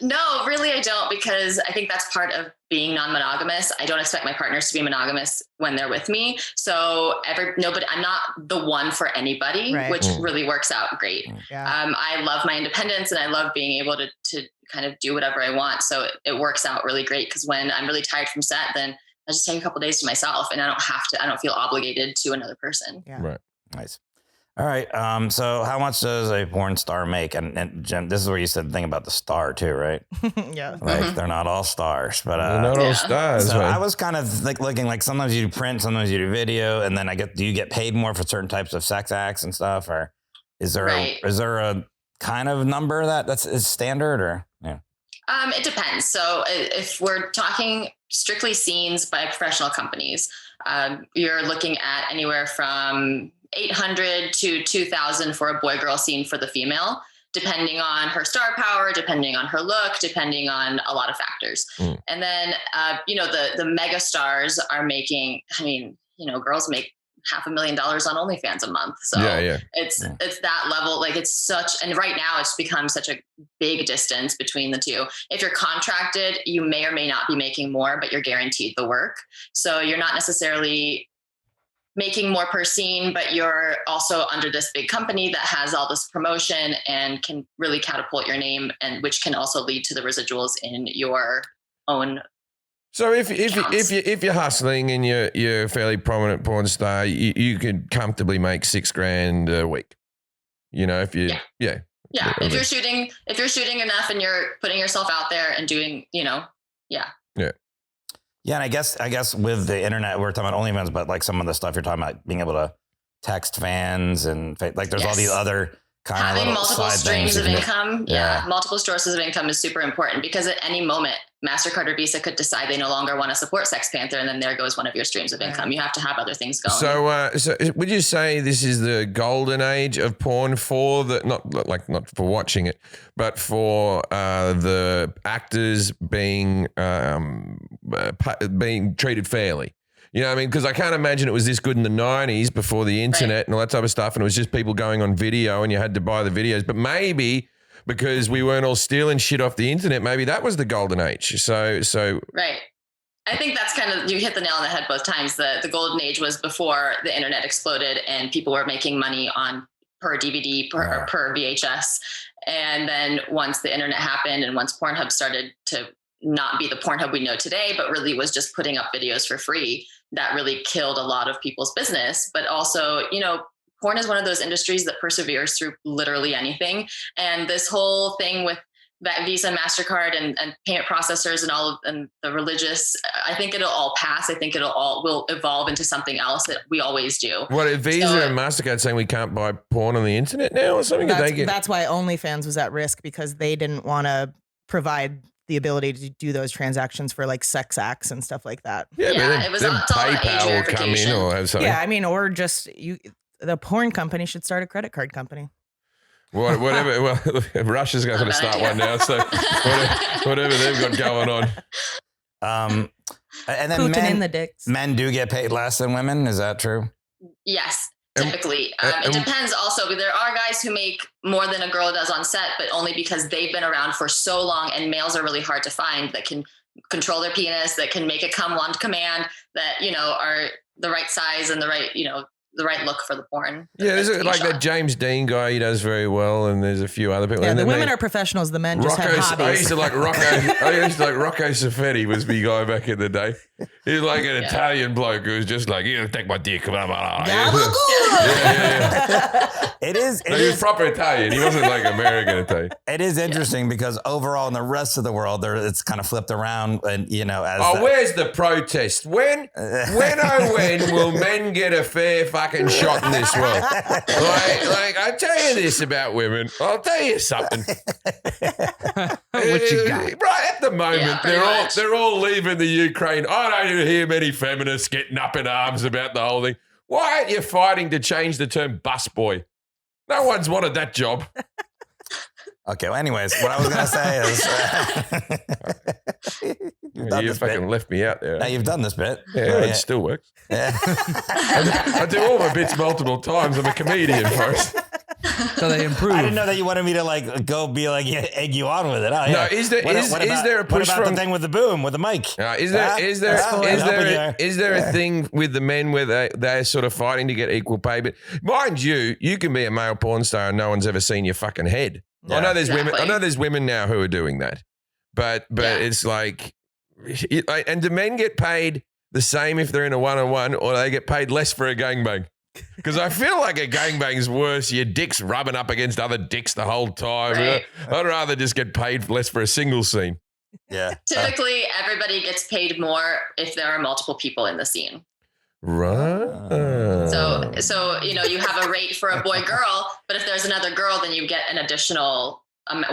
No, really, I don't, because I think that's part of being non-monogamous. I don't expect my partners to be monogamous when they're with me. So I'm not the one for anybody, which really works out great. Yeah. I love my independence and I love being able to kind of do whatever I want. So it works out really great, because when I'm really tired from set, then I just take a couple days to myself and I don't feel obligated to another person. Yeah. Right. Nice. All right. So how much does a porn star make? And Jim, this is where you said the thing about the star too, right? Yeah. Like they're not all stars, but They're not all stars. so man. I was kind of like looking like sometimes you do print, sometimes you do video, and then do you get paid more for certain types of sex acts and stuff, or is there a kind of number is standard, or yeah? It depends. So if we're talking strictly scenes by professional companies, you're looking at anywhere from 800 to 2,000 for a boy-girl scene for the female, depending on her star power, depending on her look, depending on a lot of factors. And then, the mega stars are making, girls make $500,000 on OnlyFans a month. So it's that level. Like it's and right now it's become such a big distance between the two. If you're contracted, you may or may not be making more, but you're guaranteed the work. So you're not necessarily making more per scene, but you're also under this big company that has all this promotion and can really catapult your name, and which can also lead to the residuals in your own. So if you're hustling and you're a fairly prominent porn star, you could comfortably make $6,000 a week. If you if you're shooting enough and you're putting yourself out there and doing Yeah, and I guess with the internet, we're talking about OnlyFans, but like some of the stuff you're talking about, being able to text fans and like there's all these other kind of having multiple streams of income. Yeah, multiple sources of income is super important, because at any moment, MasterCard or Visa could decide they no longer want to support Sex Panther, and then there goes one of your streams of income. You have to have other things going. So would you say this is the golden age of porn for not for watching it, but for the actors being treated fairly? You know what I mean? Because I can't imagine it was this good in the 90s before the internet and all that type of stuff, and it was just people going on video and you had to buy the videos. But maybe because we weren't all stealing shit off the internet, maybe that was the golden age. So right. I think that's kind of, you hit the nail on the head both times. The golden age was before the internet exploded and people were making money on per DVD, per VHS. And then once the internet happened and once Pornhub started to not be the Pornhub we know today, but really was just putting up videos for free, that really killed a lot of people's business. But also, porn is one of those industries that perseveres through literally anything. And this whole thing with that Visa, MasterCard and payment processors and the religious, I think it'll all pass. I think will evolve into something else that we always do. What, if Visa and MasterCard saying we can't buy porn on the internet now or something? That's why OnlyFans was at risk, because they didn't want to provide the ability to do those transactions for like sex acts and stuff like that. Yeah, it was all PayPal will come in or have something. Yeah, I mean, or just the porn company should start a credit card company. Whatever. Well, Russia's going to start one now, so whatever they've got going on. And then Putin in the dicks. Men do get paid less than women. Is that true? Yes. Typically. It depends also. There are guys who make more than a girl does on set, but only because they've been around for so long, and males are really hard to find that can control their penis, that can make it come on command, that, are the right size and the right, the right look for the porn. Yeah, there's like that James Dean guy, he does very well, and there's a few other people. Yeah, and the women are professionals, the men just have hobbies. I used to like Rocco Siffredi was the guy back in the day. He was like an Italian bloke who was just like, take my dick. It is. He was proper Italian. He wasn't like American Italian. It is interesting because overall in the rest of the world, it's kind of flipped around, and where's the protest? When will men get a fair fucking shot in this world? like I tell you this about women. I'll tell you something. What you got? Right at the moment, they're all leaving the Ukraine. I don't hear many feminists getting up in arms about the whole thing. Why aren't you fighting to change the term busboy? No one's wanted that job. Okay, well, anyways, what I was going to say is... you fucking left me out there. Now you've done this bit. Yeah, it still works. Yeah. I do all my bits multiple times. I'm a comedian first. So they improve. I didn't know that you wanted me to go be egg you on with it. Oh, yeah. No, is there a push what about from the thing with the boom with the mic? Is there a thing with the men where they're sort of fighting to get equal pay? But mind you can be a male porn star and no one's ever seen your fucking head. Yeah, I know there's women. I know there's women now who are doing that, but it's like, and do men get paid the same if they're in a one-on-one, or they get paid less for a gangbang? Because I feel like a gangbang's worse. Your dick's rubbing up against other dicks the whole time. Right. I'd rather just get paid less for a single scene. Yeah. Typically, everybody gets paid more if there are multiple people in the scene. Right. So you have a rate for a boy girl, but if there's another girl, then you get an additional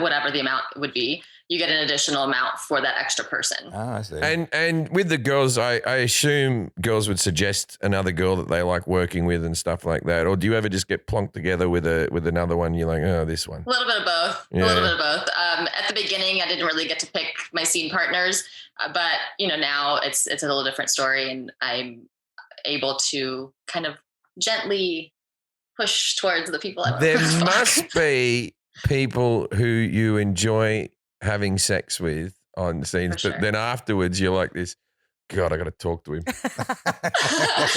whatever the amount would be. You get an additional amount for that extra person. Oh, I see. And with the girls, I assume girls would suggest another girl that they like working with and stuff like that. Or do you ever just get plonked together with another one? You're like, oh, this one. A little bit of both. Yeah. A little bit of both. At the beginning, I didn't really get to pick my scene partners, but now it's a little different story, and I'm able to kind of gently push towards the people I want. There must be people who you enjoy having sex with on scenes, For but sure. then afterwards you're like this, God, I got to talk to him.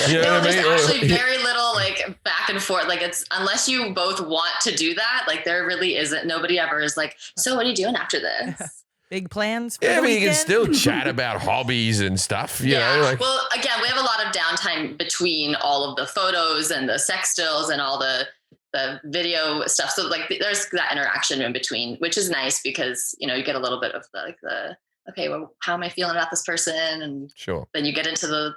No, there's actually very little like back and forth. Like it's unless you both want to do that, like there really isn't. Nobody ever is like, so what are you doing after this? Big plans for Yeah, the but you can weekend? still chat about hobbies and stuff. You know, like, well, again, we have a lot of downtime between all of the photos and the sex stills and all the video stuff. So like there's that interaction in between, which is nice because, you get a little bit of the okay, well, how am I feeling about this person? And sure. then you get into the,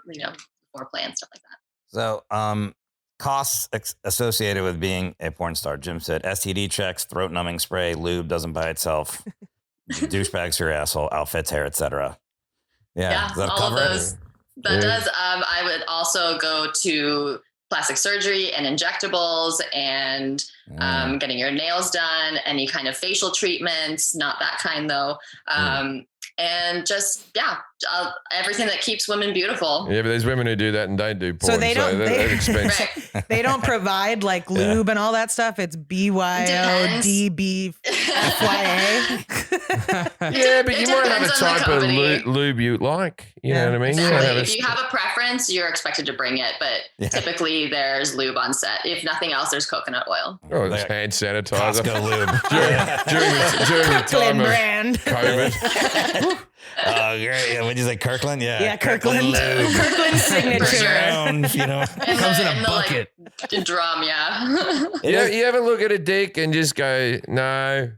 foreplay and stuff like that. So, costs associated with being a porn star. Jim said STD checks, throat numbing spray, lube doesn't by itself, douchebags for your asshole, outfits, hair, etc. Yeah, does that all cover of it? those. That does. I would also go to plastic surgery and injectables and getting your nails done, any kind of facial treatments, not that kind though. And just, everything that keeps women beautiful. Yeah, but there's women who do that and don't do porn. So they don't. That's expensive. Right. They don't provide like lube and all that stuff. It's BYODB FYA. Yeah, but It you might have a depends on the type of company. lube you like. You know what I mean? Exactly. You might If you have a preference, you're expected to bring it, but typically there's lube on set. If nothing else, there's coconut oil. Oh, it's hand sanitizer. Costco lube. during the time Kirkland of brand. COVID. Oh, great. When you say Kirkland, Yeah, Kirkland. lube. Kirkland signature. Around, It comes in a bucket. Drum, yeah. You ever look at a dick and just go, no,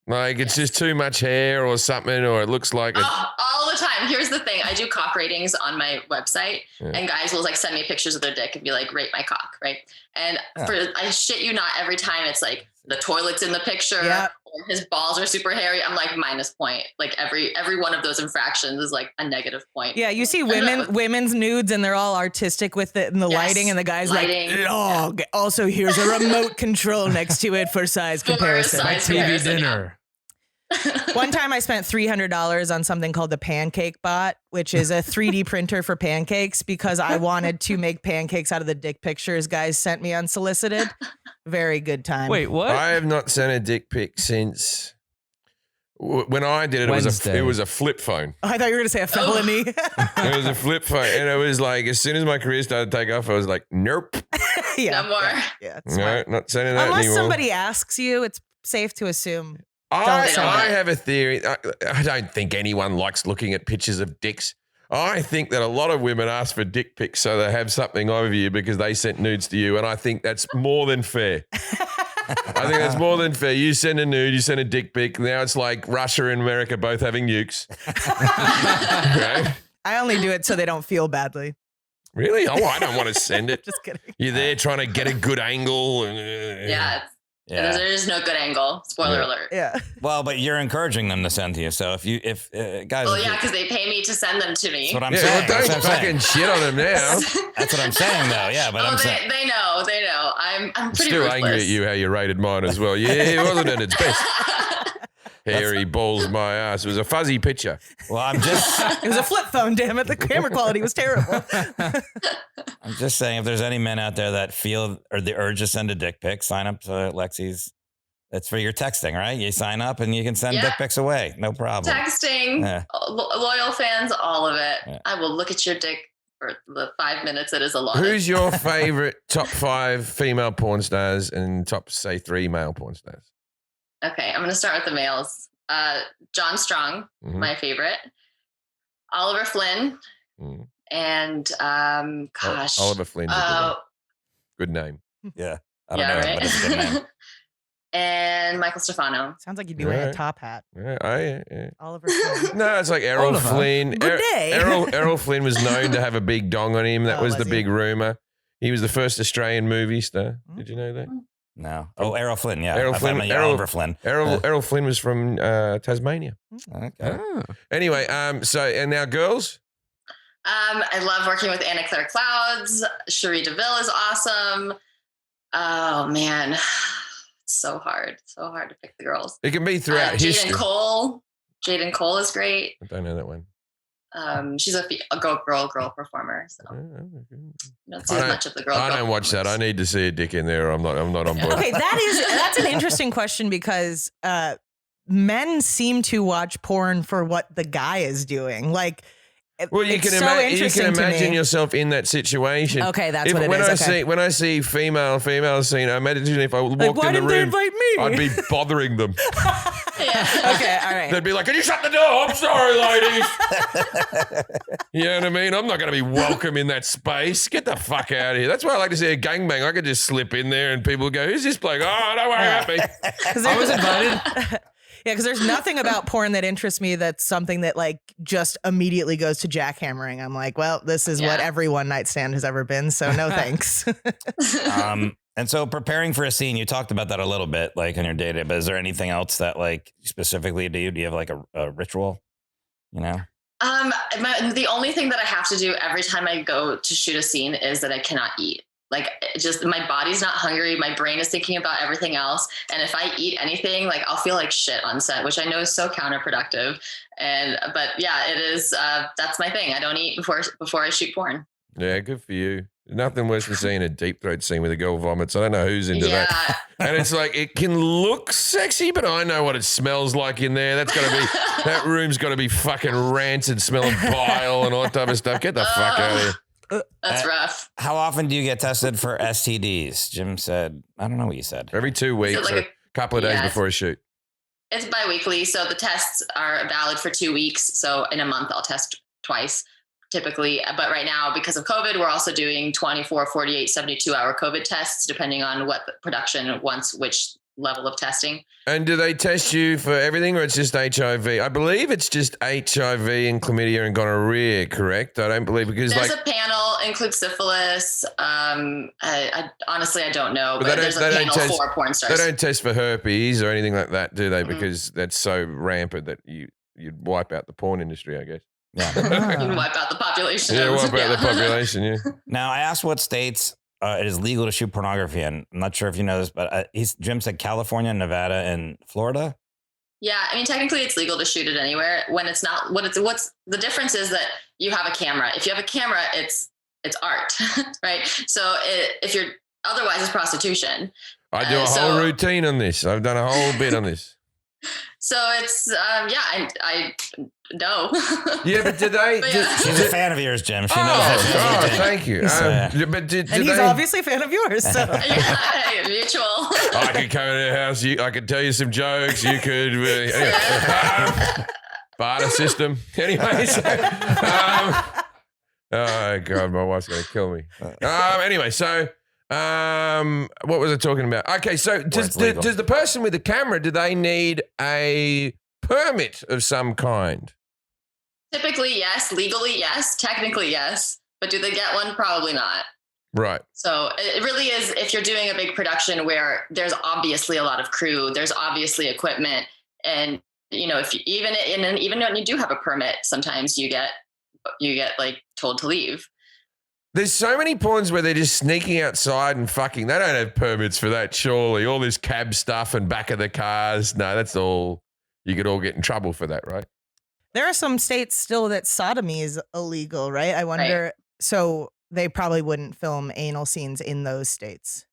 like it's just too much hair or something, or it looks like it. All the time. Here's the thing. I do cock ratings on my website, and guys will like send me pictures of their dick and be like, rate my cock, right? And I shit you not, every time it's like the toilet's in the picture, or his balls are super hairy. I'm like -point. Like every one of those infractions is like a negative point. Yeah, you see women's nudes and they're all artistic with it and the lighting, and the guy's Lighting. like, oh, also here's a remote control next to it for size comparison. size TV comparison, dinner. One time I spent $300 on something called the Pancake Bot, which is a 3D printer for pancakes, because I wanted to make pancakes out of the dick pictures guys sent me unsolicited. Very good time. Wait, what? I have not sent a dick pic since. When I did it, Wednesday. it was a flip phone. Oh, I thought you were going to say a felony. It was a flip phone, and it was like as soon as my career started to take off, I was like, nope, Yeah. No more. Yeah. It's no, smart. not sending that Unless anymore. somebody asks you, it's safe to assume. I send it. have a theory. I don't think anyone likes looking at pictures of dicks. I think that a lot of women ask for dick pics so they have something of you because they sent nudes to you, and I think that's more than fair. I think that's more than fair. You send a nude, you send a dick pic. Now it's like Russia and America both having nukes. Okay? I only do it so they don't feel badly. Really? Oh, I don't want to send it. Just kidding. You're there trying to get a good angle. Yeah. There is no good angle. Spoiler alert. Yeah. Well, but you're encouraging them to send to you. So if guys, Well, yeah, because they pay me to send them to me. that's what I'm Yeah, saying. well, That's don't what I'm fucking saying. shit on them now. That's what I'm saying, though. Yeah, but I'm saying. They know. They know. I'm pretty Still ruthless. angry at you how you rated mine as well. Yeah, it wasn't at its best. Hairy balls my ass. It was a fuzzy picture. Well, I'm just It was a flip phone, damn it. The camera quality was terrible. I'm just saying, if there's any men out there that feel or the urge to send a dick pic, sign up to Lexi's. It's for your texting, right? You sign up and you can send dick pics away. No problem. Texting, Yeah. loyal fans, all of it. Yeah. I will look at your dick for the 5 minutes that is allotted. Who's your favorite top 5 female porn stars and top, say, 3 male porn stars? Okay, I'm going to start with the males. John Strong, my favorite. Oliver Flynn. Mm. And, gosh. Oliver Flynn. Is a good one. Good name. Yeah. I don't know, but it's a good name. And Michael Stefano. Sounds like you'd be wearing a top hat. Yeah. Oliver Stone. No, it's like Errol Flynn. Good day. Errol Flynn was known to have a big dong on him. That was the big rumor. He was the first Australian movie star. Did you know that? No. Oh, Errol Flynn. Yeah. Errol Flynn. Oliver Flynn. Errol Flynn was from Tasmania. Okay. Oh. Anyway, so and now girls. I love working with Anna Claire Clouds. Cherie DeVille is awesome. Oh man, it's so hard to pick the girls. It can be throughout history. Jaden Cole is great. I don't know that one. She's a girl performer. So you don't see as much of the girl. I don't watch that. I need to see a dick in there. Or I'm not on board. Okay, that's an interesting question because men seem to watch porn for what the guy is doing. Like, well, you can imagine yourself in that situation. Okay, that's what it is. When I see female scene, I imagine if I walked in the room, they invite me? I'd be bothering them. Yeah. Okay, all right. They'd be like, "Can you shut the door? I'm sorry, ladies." You know what I mean? I'm not going to be welcome in that space. Get the fuck out of here. That's why I like to see a gangbang. I could just slip in there and people go, "Who's this bloke?" "Oh, don't worry about me." I was invited. Yeah, because there's nothing about porn that interests me that's something that like just immediately goes to jackhammering. I'm like, well, this is what every one night stand has ever been, so no thanks. And so preparing for a scene, you talked about that a little bit, like on your data, but is there anything else that like specifically do you have like a ritual, you know? The only thing that I have to do every time I go to shoot a scene is that I cannot eat. Like, just my body's not hungry. My brain is thinking about everything else. And if I eat anything, like I'll feel like shit on set, which I know is so counterproductive. But yeah, it is. That's my thing. I don't eat before I shoot porn. Yeah, good for you. Nothing worse than seeing a deep throat scene with a girl vomits. I don't know who's into that. And it's like, it can look sexy, but I know what it smells like in there. That room's got to be fucking rancid, smelling bile and all that type of stuff. Get the fuck out of here. That's rough. How often do you get tested for STDs? Jim said, I don't know what you said. Every 2 weeks, a couple of days before a shoot. It's bi-weekly, so the tests are valid for 2 weeks. So in a month, I'll test twice, typically. But right now, because of COVID, we're also doing 24, 48, 72-hour COVID tests, depending on what the production wants, which level of testing. And do they test you for everything, or it's just HIV? I believe it's just HIV and chlamydia and gonorrhea, correct? I don't believe, because there's a panel, includes syphilis. I honestly, I don't know, but there's a panel for porn stars. They don't test for herpes or anything like that, do they? Because that's so rampant that you'd wipe out the porn industry, I guess. Yeah. You can wipe out the population. Yeah, wipe out the population, yeah. Now, I asked what states it is legal to shoot pornography in. I'm not sure if you know this, but Jim said California, Nevada, and Florida. Yeah, I mean, technically it's legal to shoot it anywhere. When it's not, what's the difference is that you have a camera. If you have a camera, it's art, right? So if you're, otherwise it's prostitution. I do a whole routine on this. I've done a whole bit on this. So it's, I know. Yeah, but did they? She's a fan of yours, Jim. She knows that. Thank you. But and he's obviously a fan of yours. So. Yeah, mutual. I could come to their house. I could tell you some jokes. You could. Barter system. Anyway. Oh, God, my wife's going to kill me. Anyway, so... what was I talking about? Okay, so does the person with the camera, do they need a permit of some kind? Typically, yes. Legally, yes. Technically, yes. But do they get one? Probably not. Right. So it really is, if you're doing a big production where there's obviously a lot of crew, there's obviously equipment, and you know, if you, even when you do have a permit, sometimes you get like told to leave. There's so many porns where they're just sneaking outside and fucking. They don't have permits for that, surely. All this cab stuff and back of the cars. No, that's all. You could all get in trouble for that, right? There are some states still that sodomy is illegal, right? I wonder. Right. So they probably wouldn't film anal scenes in those states.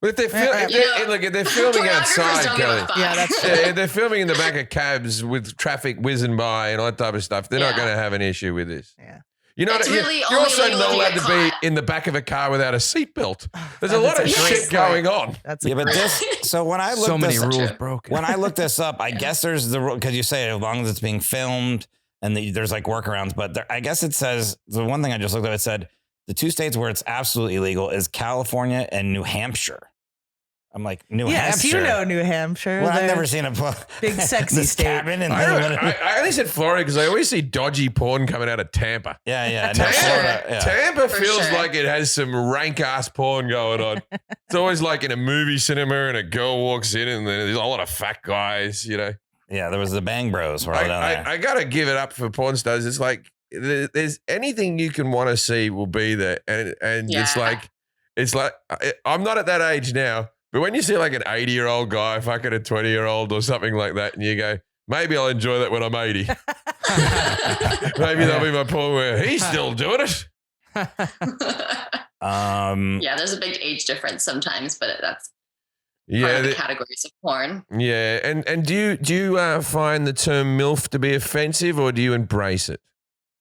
But if they're filming outside, Kelly. Yeah, that's true. If they're filming in the back of cabs with traffic whizzing by and all that type of stuff, they're not going to have an issue with this. Yeah. You're also not allowed to be in the back of a car without a seatbelt. There's a lot of shit going on. So when I looked so many rules broken. When I looked this up, I guess there's the rule, because you say as long as it's being filmed and there's like workarounds, but I guess it says the one thing I just looked at, it said the 2 states where it's absolutely illegal is California and New Hampshire. I'm like, New Hampshire. Yes, you know New Hampshire. Well, I've never seen a big sexy state. cabin. And I only said Florida because I always see dodgy porn coming out of Tampa. yeah. Tampa feels sure. like it has some rank ass porn going on. It's always like in a movie cinema and a girl walks in and there's a lot of fat guys, you know. Yeah, there was the Bang Bros. Were all down there. I gotta give it up for porn stars. It's like there's anything you can want to see will be there, and it's like I'm not at that age now. But when you see like an 80-year-old guy fucking a 20-year-old or something like that, and you go, maybe I'll enjoy that when I'm 80. Maybe that'll be my point where he's still doing it. Yeah, there's a big age difference sometimes, but that's part of the categories of porn. Yeah, and do you find the term MILF to be offensive, or do you embrace it?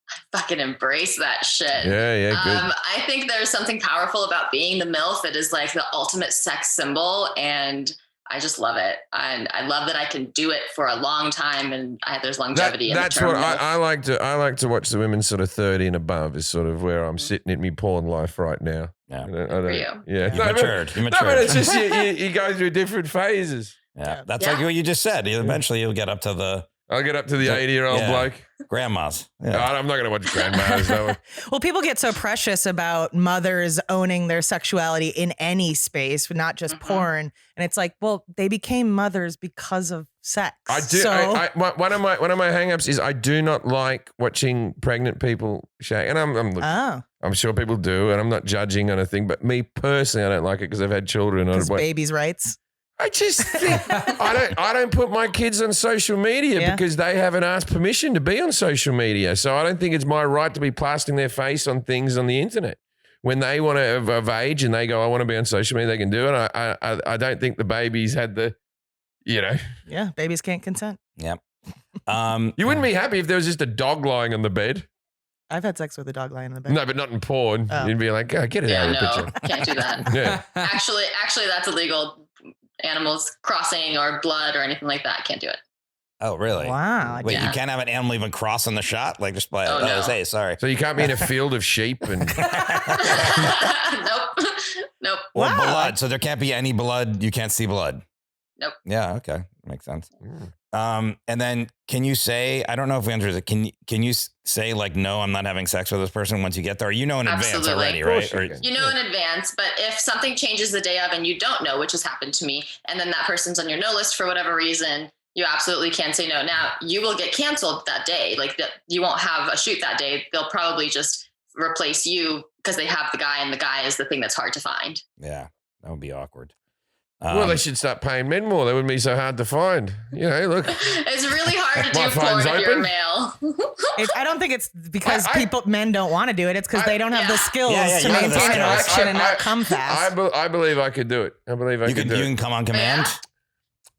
I fucking embrace that shit. Yeah, good. I think there's something powerful about being the MILF. It is like the ultimate sex symbol, and I just love it. And I love that I can do it for a long time, and there's longevity. That's what I like to. I like to watch the women sort of 30 and above. Is sort of where I'm sitting in me porn life right now. Yeah, I don't, you. Yeah, you matured. No, but it's just you go through different phases. Yeah, that's like what you just said. Eventually, you'll get up to the. I'll get up to the 80-year-old bloke. Grandmas. Yeah. No, I'm not going to watch grandmas. No. Well, people get so precious about mothers owning their sexuality in any space, not just porn. And it's like, well, they became mothers because of sex. I do. So, one of my hang-ups is I do not like watching pregnant people shag. And I'm sure people do, and I'm not judging on a thing. But me personally, I don't like it because I've had children. Because babies' rights. I just think I don't put my kids on social media because they haven't asked permission to be on social media. So I don't think it's my right to be plastering their face on things on the internet. When they want to of age and they go, I want to be on social media, they can do it. I don't think the babies had the, you know. Yeah, babies can't consent. Yep. You wouldn't be happy if there was just a dog lying on the bed. I've had sex with a dog lying on the bed. No, but not in porn. Oh. You'd be like, oh, get it out of the picture. Can't do that. Yeah. Actually, that's illegal. Animals crossing or blood or anything like that. Can't do it. Oh, really? Wow. Wait, you can't have an animal even cross on the shot? Like just by, no. Hey, sorry. So you can't be in a field of sheep and. Nope. Well, blood. So there can't be any blood. You can't see blood. Nope. Yeah. Okay. Makes sense. And then can you say, I don't know if we understood it. Can you say like, no, I'm not having sex with this person once you get there? You know in advance already, right? You know in advance, but if something changes the day of and you don't know, which has happened to me, and then that person's on your no list for whatever reason, you absolutely can say no. Now you will get canceled that day. Like you won't have a shoot that day. They'll probably just replace you because they have the guy, and the guy is the thing that's hard to find. Yeah, that would be awkward. Well, they should start paying men more. They wouldn't be so hard to find. You know, look. It's really hard to do porn if you're a male. I don't think it's because men don't want to do it. It's because they don't have the skills to maintain an erection and not come fast. I believe I could do it. I believe I could do it. You can come on command?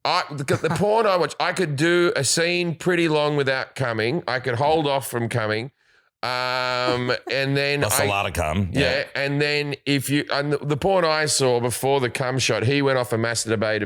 The porn I watch, I could do a scene pretty long without coming. I could hold off from coming. And then that's a lot of cum. Yeah. And then the porn I saw before the cum shot, he went off and masturbated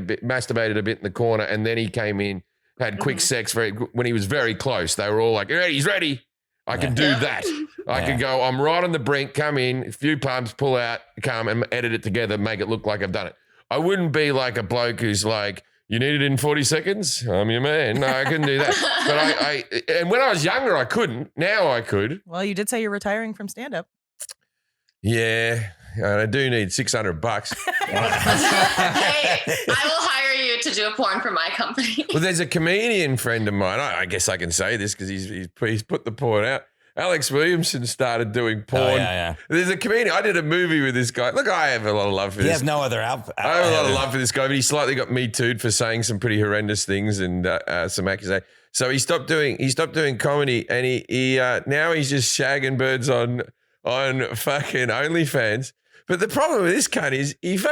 a bit in the corner, and then he came in, had quick sex when he was very close. They were all like, he's ready. I can do that. I can go, I'm right on the brink, come in, a few pumps, pull out, come and edit it together, make it look like I've done it. I wouldn't be like a bloke who's like, you need it in 40 seconds? I'm your man. No, I couldn't do that. But and when I was younger, I couldn't. Now I could. Well, you did say you're retiring from stand-up. Yeah, I do need $600. Hey, I will hire you to do a porn for my company. Well, there's a comedian friend of mine. I guess I can say this because he's put the porn out. Alex Williamson started doing porn. Oh, yeah. There's a comedian. I did a movie with this guy. Look, I have a lot of love for this. He has no other outfit. I have a lot of love for this guy, but he slightly got Me Too'd for saying some pretty horrendous things and some accusations. So he stopped doing comedy, and he now he's just shagging birds on fucking OnlyFans. But the problem with this cunt is he's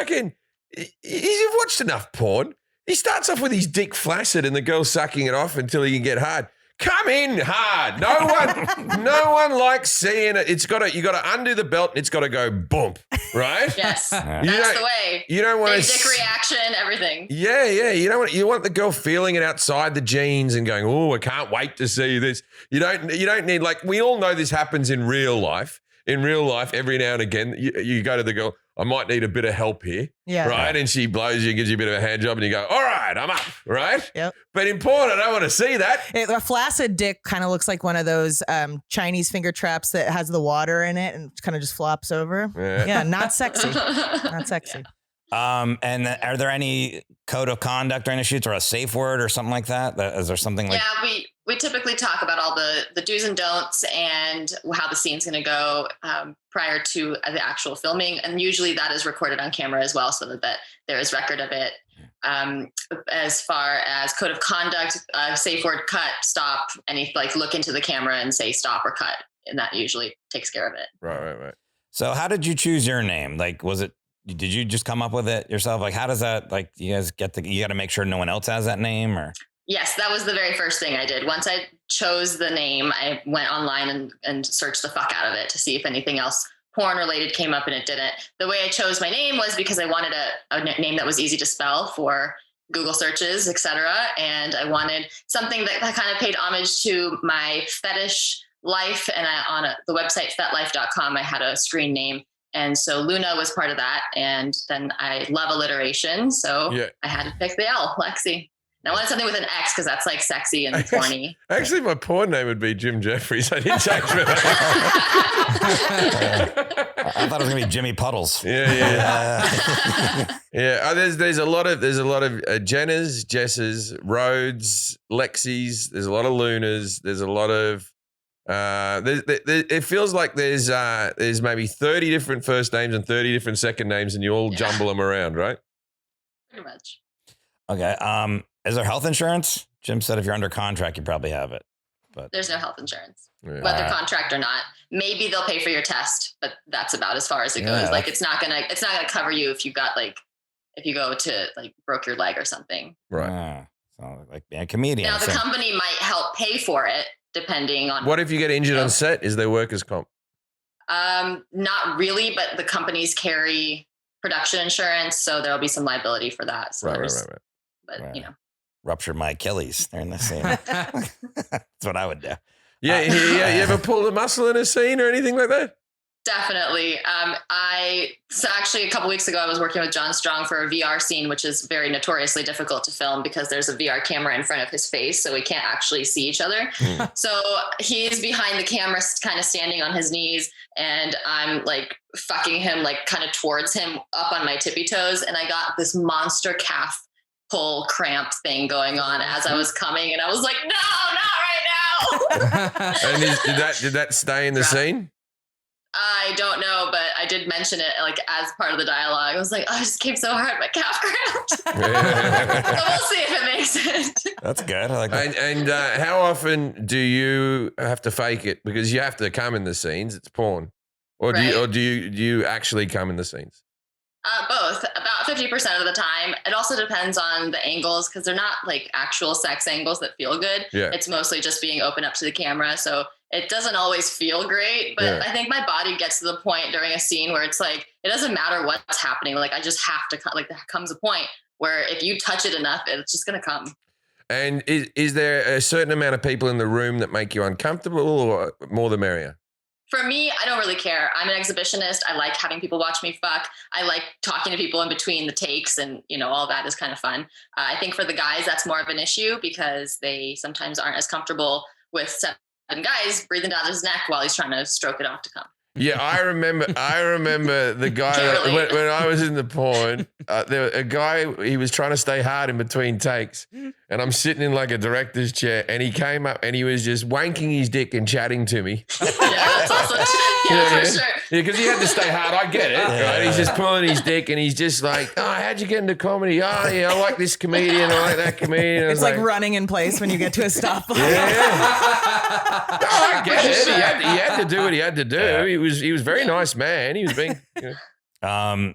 watched enough porn. He starts off with his dick flaccid and the girl sucking it off until he can get hard. Come in hard. No one likes seeing it. You got to undo the belt and it's got to go boom, right? Yes, that's the way. You don't want dick reaction, everything. Yeah. You want the girl feeling it outside the jeans and going, oh, I can't wait to see this. You don't need, like, we all know this happens in real life. in real life, every now and again, you go to the girl, I might need a bit of help here. Yeah. Right. And she blows you and gives you a bit of a hand job and you go, all right, I'm up. Right. Yep. But in porn, I don't want to see that. A flaccid dick kind of looks like one of those Chinese finger traps that has the water in it and kind of just flops over. Yeah, not sexy. Not sexy. And are there any code of conduct during the shoots or a safe word or something like that? Is there something like? Yeah, we typically talk about all the do's and don'ts and how the scene's going to go prior to the actual filming. And usually that is recorded on camera as well, so that there is record of it. As far as code of conduct, safe word, cut, stop, look into the camera and say stop or cut. And that usually takes care of it. Right. So how did you choose your name? Like, did you just come up with it yourself? Like, how does that, like, you guys you got to make sure no one else has that name or? Yes, that was the very first thing I did. Once I chose the name, I went online and searched the fuck out of it to see if anything else porn related came up, and it didn't. The way I chose my name was because I wanted a name that was easy to spell for Google searches, etc. And I wanted something that kind of paid homage to my fetish life. And on the website fetlife.com, I had a screen name. And so Luna was part of that. And then I love alliteration. So I had to pick the L, Lexi. And I wanted something with an X because that's like sexy and corny. Actually, my porn name would be Jim Jeffries. I didn't change my name. I thought it was gonna be Jimmy Puddles. Yeah. There's a lot of Jenners, Jesses, Rhodes, Lexis. There's a lot of Lunas. There's a lot of. It feels like there's maybe 30 different first names and 30 different second names, and you all jumble them around, right? Pretty much. Okay. Is there health insurance? Jim said if you're under contract, you probably have it. But there's no health insurance, whether contract or not. Maybe they'll pay for your test, but that's about as far as it goes. Like it's not gonna cover you if you go to broke your leg or something. Right. So like being a comedian. Now the company might help pay for it depending on. What if you get injured on set? Is there workers' comp? Not really, but the companies carry production insurance, so there'll be some liability for that. So right. But rupture my Achilles during the scene. That's what I would do. Yeah. You ever pulled a muscle in a scene or anything like that? Definitely. So actually a couple weeks ago, I was working with John Strong for a VR scene, which is very notoriously difficult to film because there's a VR camera in front of his face, so we can't actually see each other. So he's behind the camera, kind of standing on his knees, and I'm like fucking him, like kind of towards him up on my tippy toes. And I got this monster calf pull cramp thing going on as I was coming, and I was like, no, not right now. And did that stay in the scene? I don't know, but I did mention it like as part of the dialogue. I was like, I just came so hard, my calf cramped. So we'll see if it makes it. That's good. I like that. And how often do you have to fake it? Because you have to come in the scenes. It's porn. Or do you actually come in the scenes? Both, about 50% of the time. It also depends on the angles because they're not like actual sex angles that feel good. Yeah. It's mostly just being open up to the camera. So it doesn't always feel great, but I think my body gets to the point during a scene where it's like, it doesn't matter what's happening. Like I just have to there comes a point where if you touch it enough, it's just going to come. And is there a certain amount of people in the room that make you uncomfortable, or more the merrier? For me, I don't really care. I'm an exhibitionist. I like having people watch me fuck. I like talking to people in between the takes, and all that is kind of fun. I think for the guys, that's more of an issue because they sometimes aren't as comfortable with 7 guys breathing down his neck while he's trying to stroke it off to come. Yeah, I remember the guy when I was in the porn, there was a guy, he was trying to stay hard in between takes, and I'm sitting in like a director's chair, and he came up and he was just wanking his dick and chatting to me. Yeah, that's also for sure. Yeah, because he had to stay hard. I get it. Right? He's just pulling his dick, and he's just like, "Oh, how'd you get into comedy? Oh, yeah, I like this comedian. I like that comedian." It's like running in place when you get to a stoplight. I get it. He had to do what he had to do. Yeah. He was a very nice man. He was being. And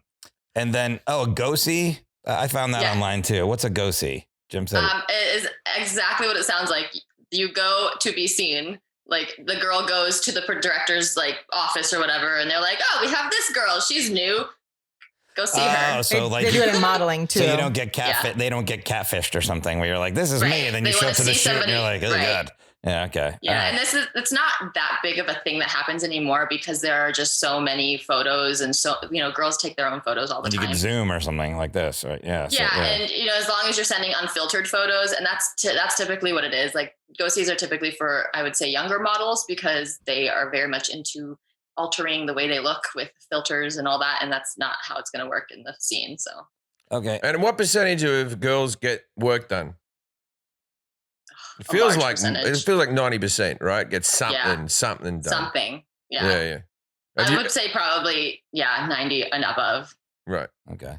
then a go-see. I found that online too. What's a go-see? Jim said it is exactly what it sounds like. You go to be seen. Like the girl goes to the director's like office or whatever, and they're like, "Oh, we have this girl. She's new. Go see her." So they do it in modeling too. So you don't get They don't get catfished or something where you're like, "This is me," and then you show up to the shoot and you're like, "Oh God." Yeah. Okay. Yeah, and it's not that big of a thing that happens anymore because there are just so many photos, and so girls take their own photos all the time. You can zoom or something like this, right? Yeah. Yeah, and as long as you're sending unfiltered photos, and that's typically what it is. Like ghosties are typically for, I would say, younger models because they are very much into altering the way they look with filters and all that, and that's not how it's going to work in the scene. So. Okay. And what percentage of girls get work done? It feels like 90%, right? Get something done. Something. Yeah. Yeah. I would say probably 90 and above. Right. Okay.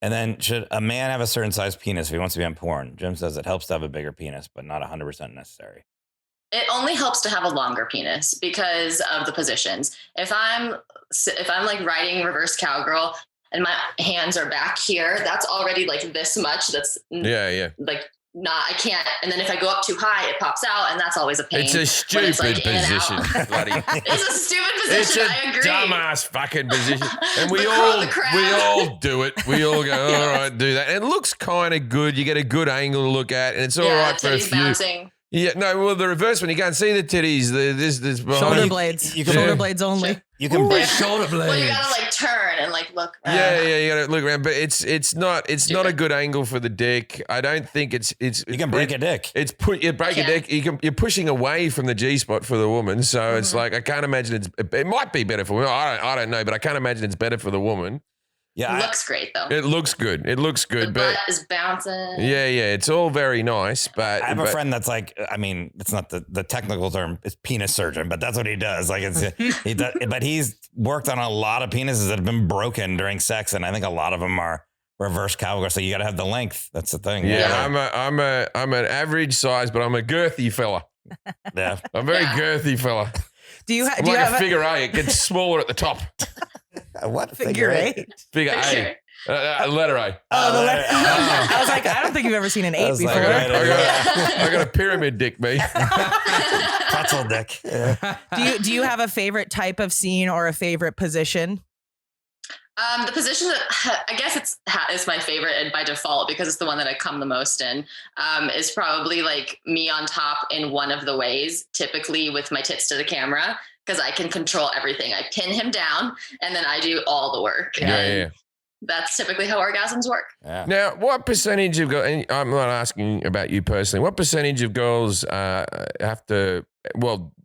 And then should a man have a certain size penis if he wants to be on porn? Jim says it helps to have a bigger penis, but not 100% necessary. It only helps to have a longer penis because of the positions. If I'm like riding reverse cowgirl and my hands are back here, that's already like this much. That's like I can't. And then if I go up too high, it pops out, and that's always a pain. It's a stupid position, bloody. It's a stupid position. I agree. Dumbass fucking position, and we all do it. We all go, all right, do that. And it looks kind of good. You get a good angle to look at, and it's all right for a few. Bouncing. Yeah, no. Well, the reverse one, you can't see the titties. This shoulder blades. Shoulder blades only. You can break shoulder blades. Well, you gotta like turn and like look. Yeah, you gotta look around. But it's not a good angle for the dick. I don't think it's. You can break a dick. You break a dick. You're pushing away from the G spot for the woman. So it's like I can't imagine it might be better for women. I don't know, but I can't imagine it's better for the woman. Yeah, it looks great though. It looks good. The butt is bouncing. Yeah. It's all very nice, but I have a friend that's like, I mean, it's not the technical term, it's penis surgeon, but that's what he does. Like he does, but he's worked on a lot of penises that have been broken during sex, and I think a lot of them are reverse cowgirl. So you got to have the length. That's the thing. Yeah, I'm an average size, but I'm a girthy fella. Yeah, I'm a very girthy fella. Do you have a figure eight? It gets smaller at the top. What figure eight? Figure eight. Letter A. The letter. I was like, I don't think you've ever seen an 8 before. I got a pyramid dick, me. Pretzel dick. Yeah. Do you have a favorite type of scene or a favorite position? The position that I guess it's my favorite, and by default because it's the one that I come the most in, is probably like me on top in one of the ways, typically with my tits to the camera, because I can control everything. I pin him down and then I do all the work. Yeah. That's typically how orgasms work. Yeah. Now, what percentage of girls, and I'm not asking about you personally, what percentage of girls have to,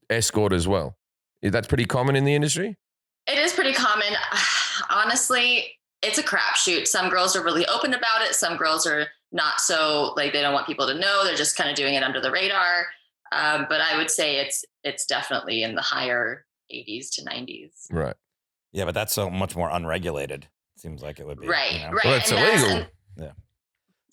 escort as well? That's pretty common in the industry? It is pretty common. Honestly, it's a crapshoot. Some girls are really open about it. Some girls are not so, like, they don't want people to know. They're just kind of doing it under the radar. But I would say it's definitely in the higher 80s to 90s. Right. Yeah, but that's so much more unregulated. Seems like it would be. Right. Well, it's illegal.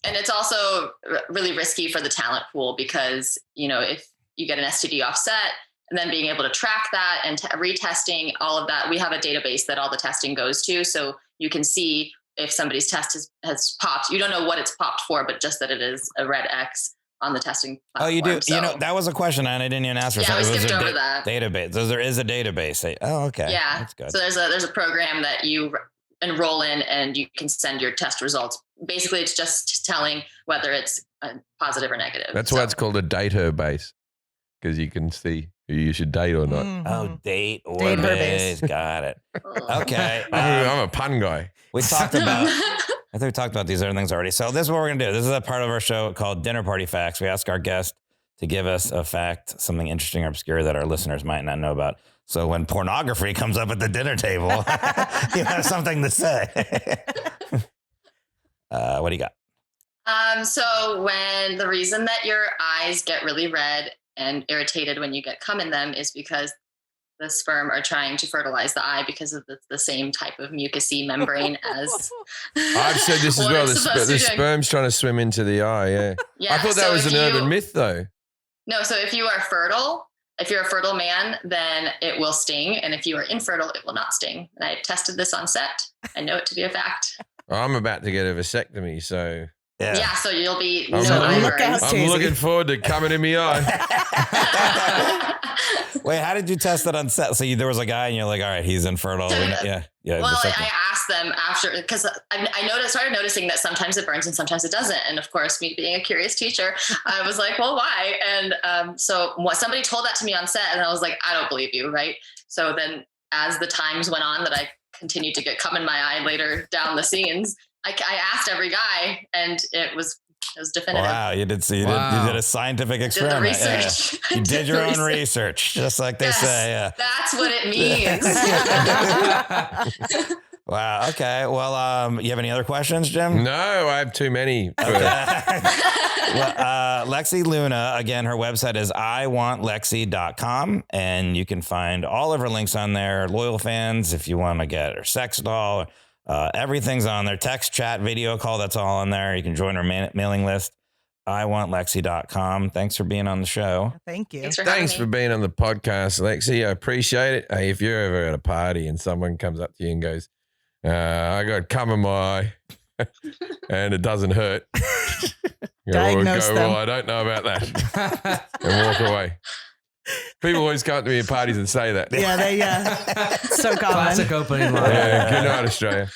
And it's also really risky for the talent pool because, if you get an STD offset and then being able to track that and retesting all of that, we have a database that all the testing goes to. So you can see if somebody's test has popped. You don't know what it's popped for, but just that it is a red X on the testing platform. Oh, you do? So, that was a question and I didn't even ask for. Yeah, we skipped over that. Database. So there is a database. Oh, okay. Yeah. That's good. So there's a program that you enroll in and you can send your test results. Basically, it's just telling whether it's positive or negative. That's why it's called a database, because you can see who you should date or not. Mm-hmm. Oh, date or Date her base. Got it. Okay. I'm a pun guy. We talked about, I think we talked about these other things already. So this is what we're going to do. This is a part of our show called Dinner Party Facts. We ask our guest to give us a fact, something interesting or obscure that our listeners might not know about. So when pornography comes up at the dinner table, you have something to say. What do you got? So when the reason that your eyes get really red and irritated when you get cum in them is because the sperm are trying to fertilize the eye because of the same type of mucousy membrane as I've said this as well. The sperm's trying to swim into the eye. Yeah. I thought that was an urban myth, though. No. So if you are fertile, if you're a fertile man, then it will sting. And if you are infertile, it will not sting. And I tested this on set. I know it to be a fact. I'm about to get a vasectomy, so Yeah, so you'll be I'm, look out, I'm Tazy. looking forward to coming in my eye. Wait, how did you test it on set? So there was a guy, and you're like, all right, he's infertile. Yeah. Well, I asked them after because I started noticing that sometimes it burns and sometimes it doesn't. And of course, me being a curious teacher, I was like, well, why? And so somebody told that to me on set, and I was like, I don't believe you, right? So then, as the times went on, that I continued to get cum in my eye later down the scenes, I asked every guy, and it was definitive. Wow, you did see. You did a scientific experiment. Did the research. You did your own research, just like they say. Yeah. That's what it means. Wow. Okay. Well, you have any other questions, Jim? No, I have too many. Well, Lexi Luna, again, her website is iwantlexi.com, and you can find all of her links on there. Loyal fans, if you want to get her sex doll, everything's on there. Text, chat, video call, that's all on there. You can join her mailing list. iwantlexi.com. Thanks for being on the show. Thank you. Thanks for being on the podcast, Lexi. I appreciate it. Hey, if you're ever at a party and someone comes up to you and goes, I got cum in my eye and it doesn't hurt. Diagnose them. Well, I don't know about that. And walk away. People always come up to me at parties and say that. Yeah, so common. Classic opening line. Yeah, good night, Australia.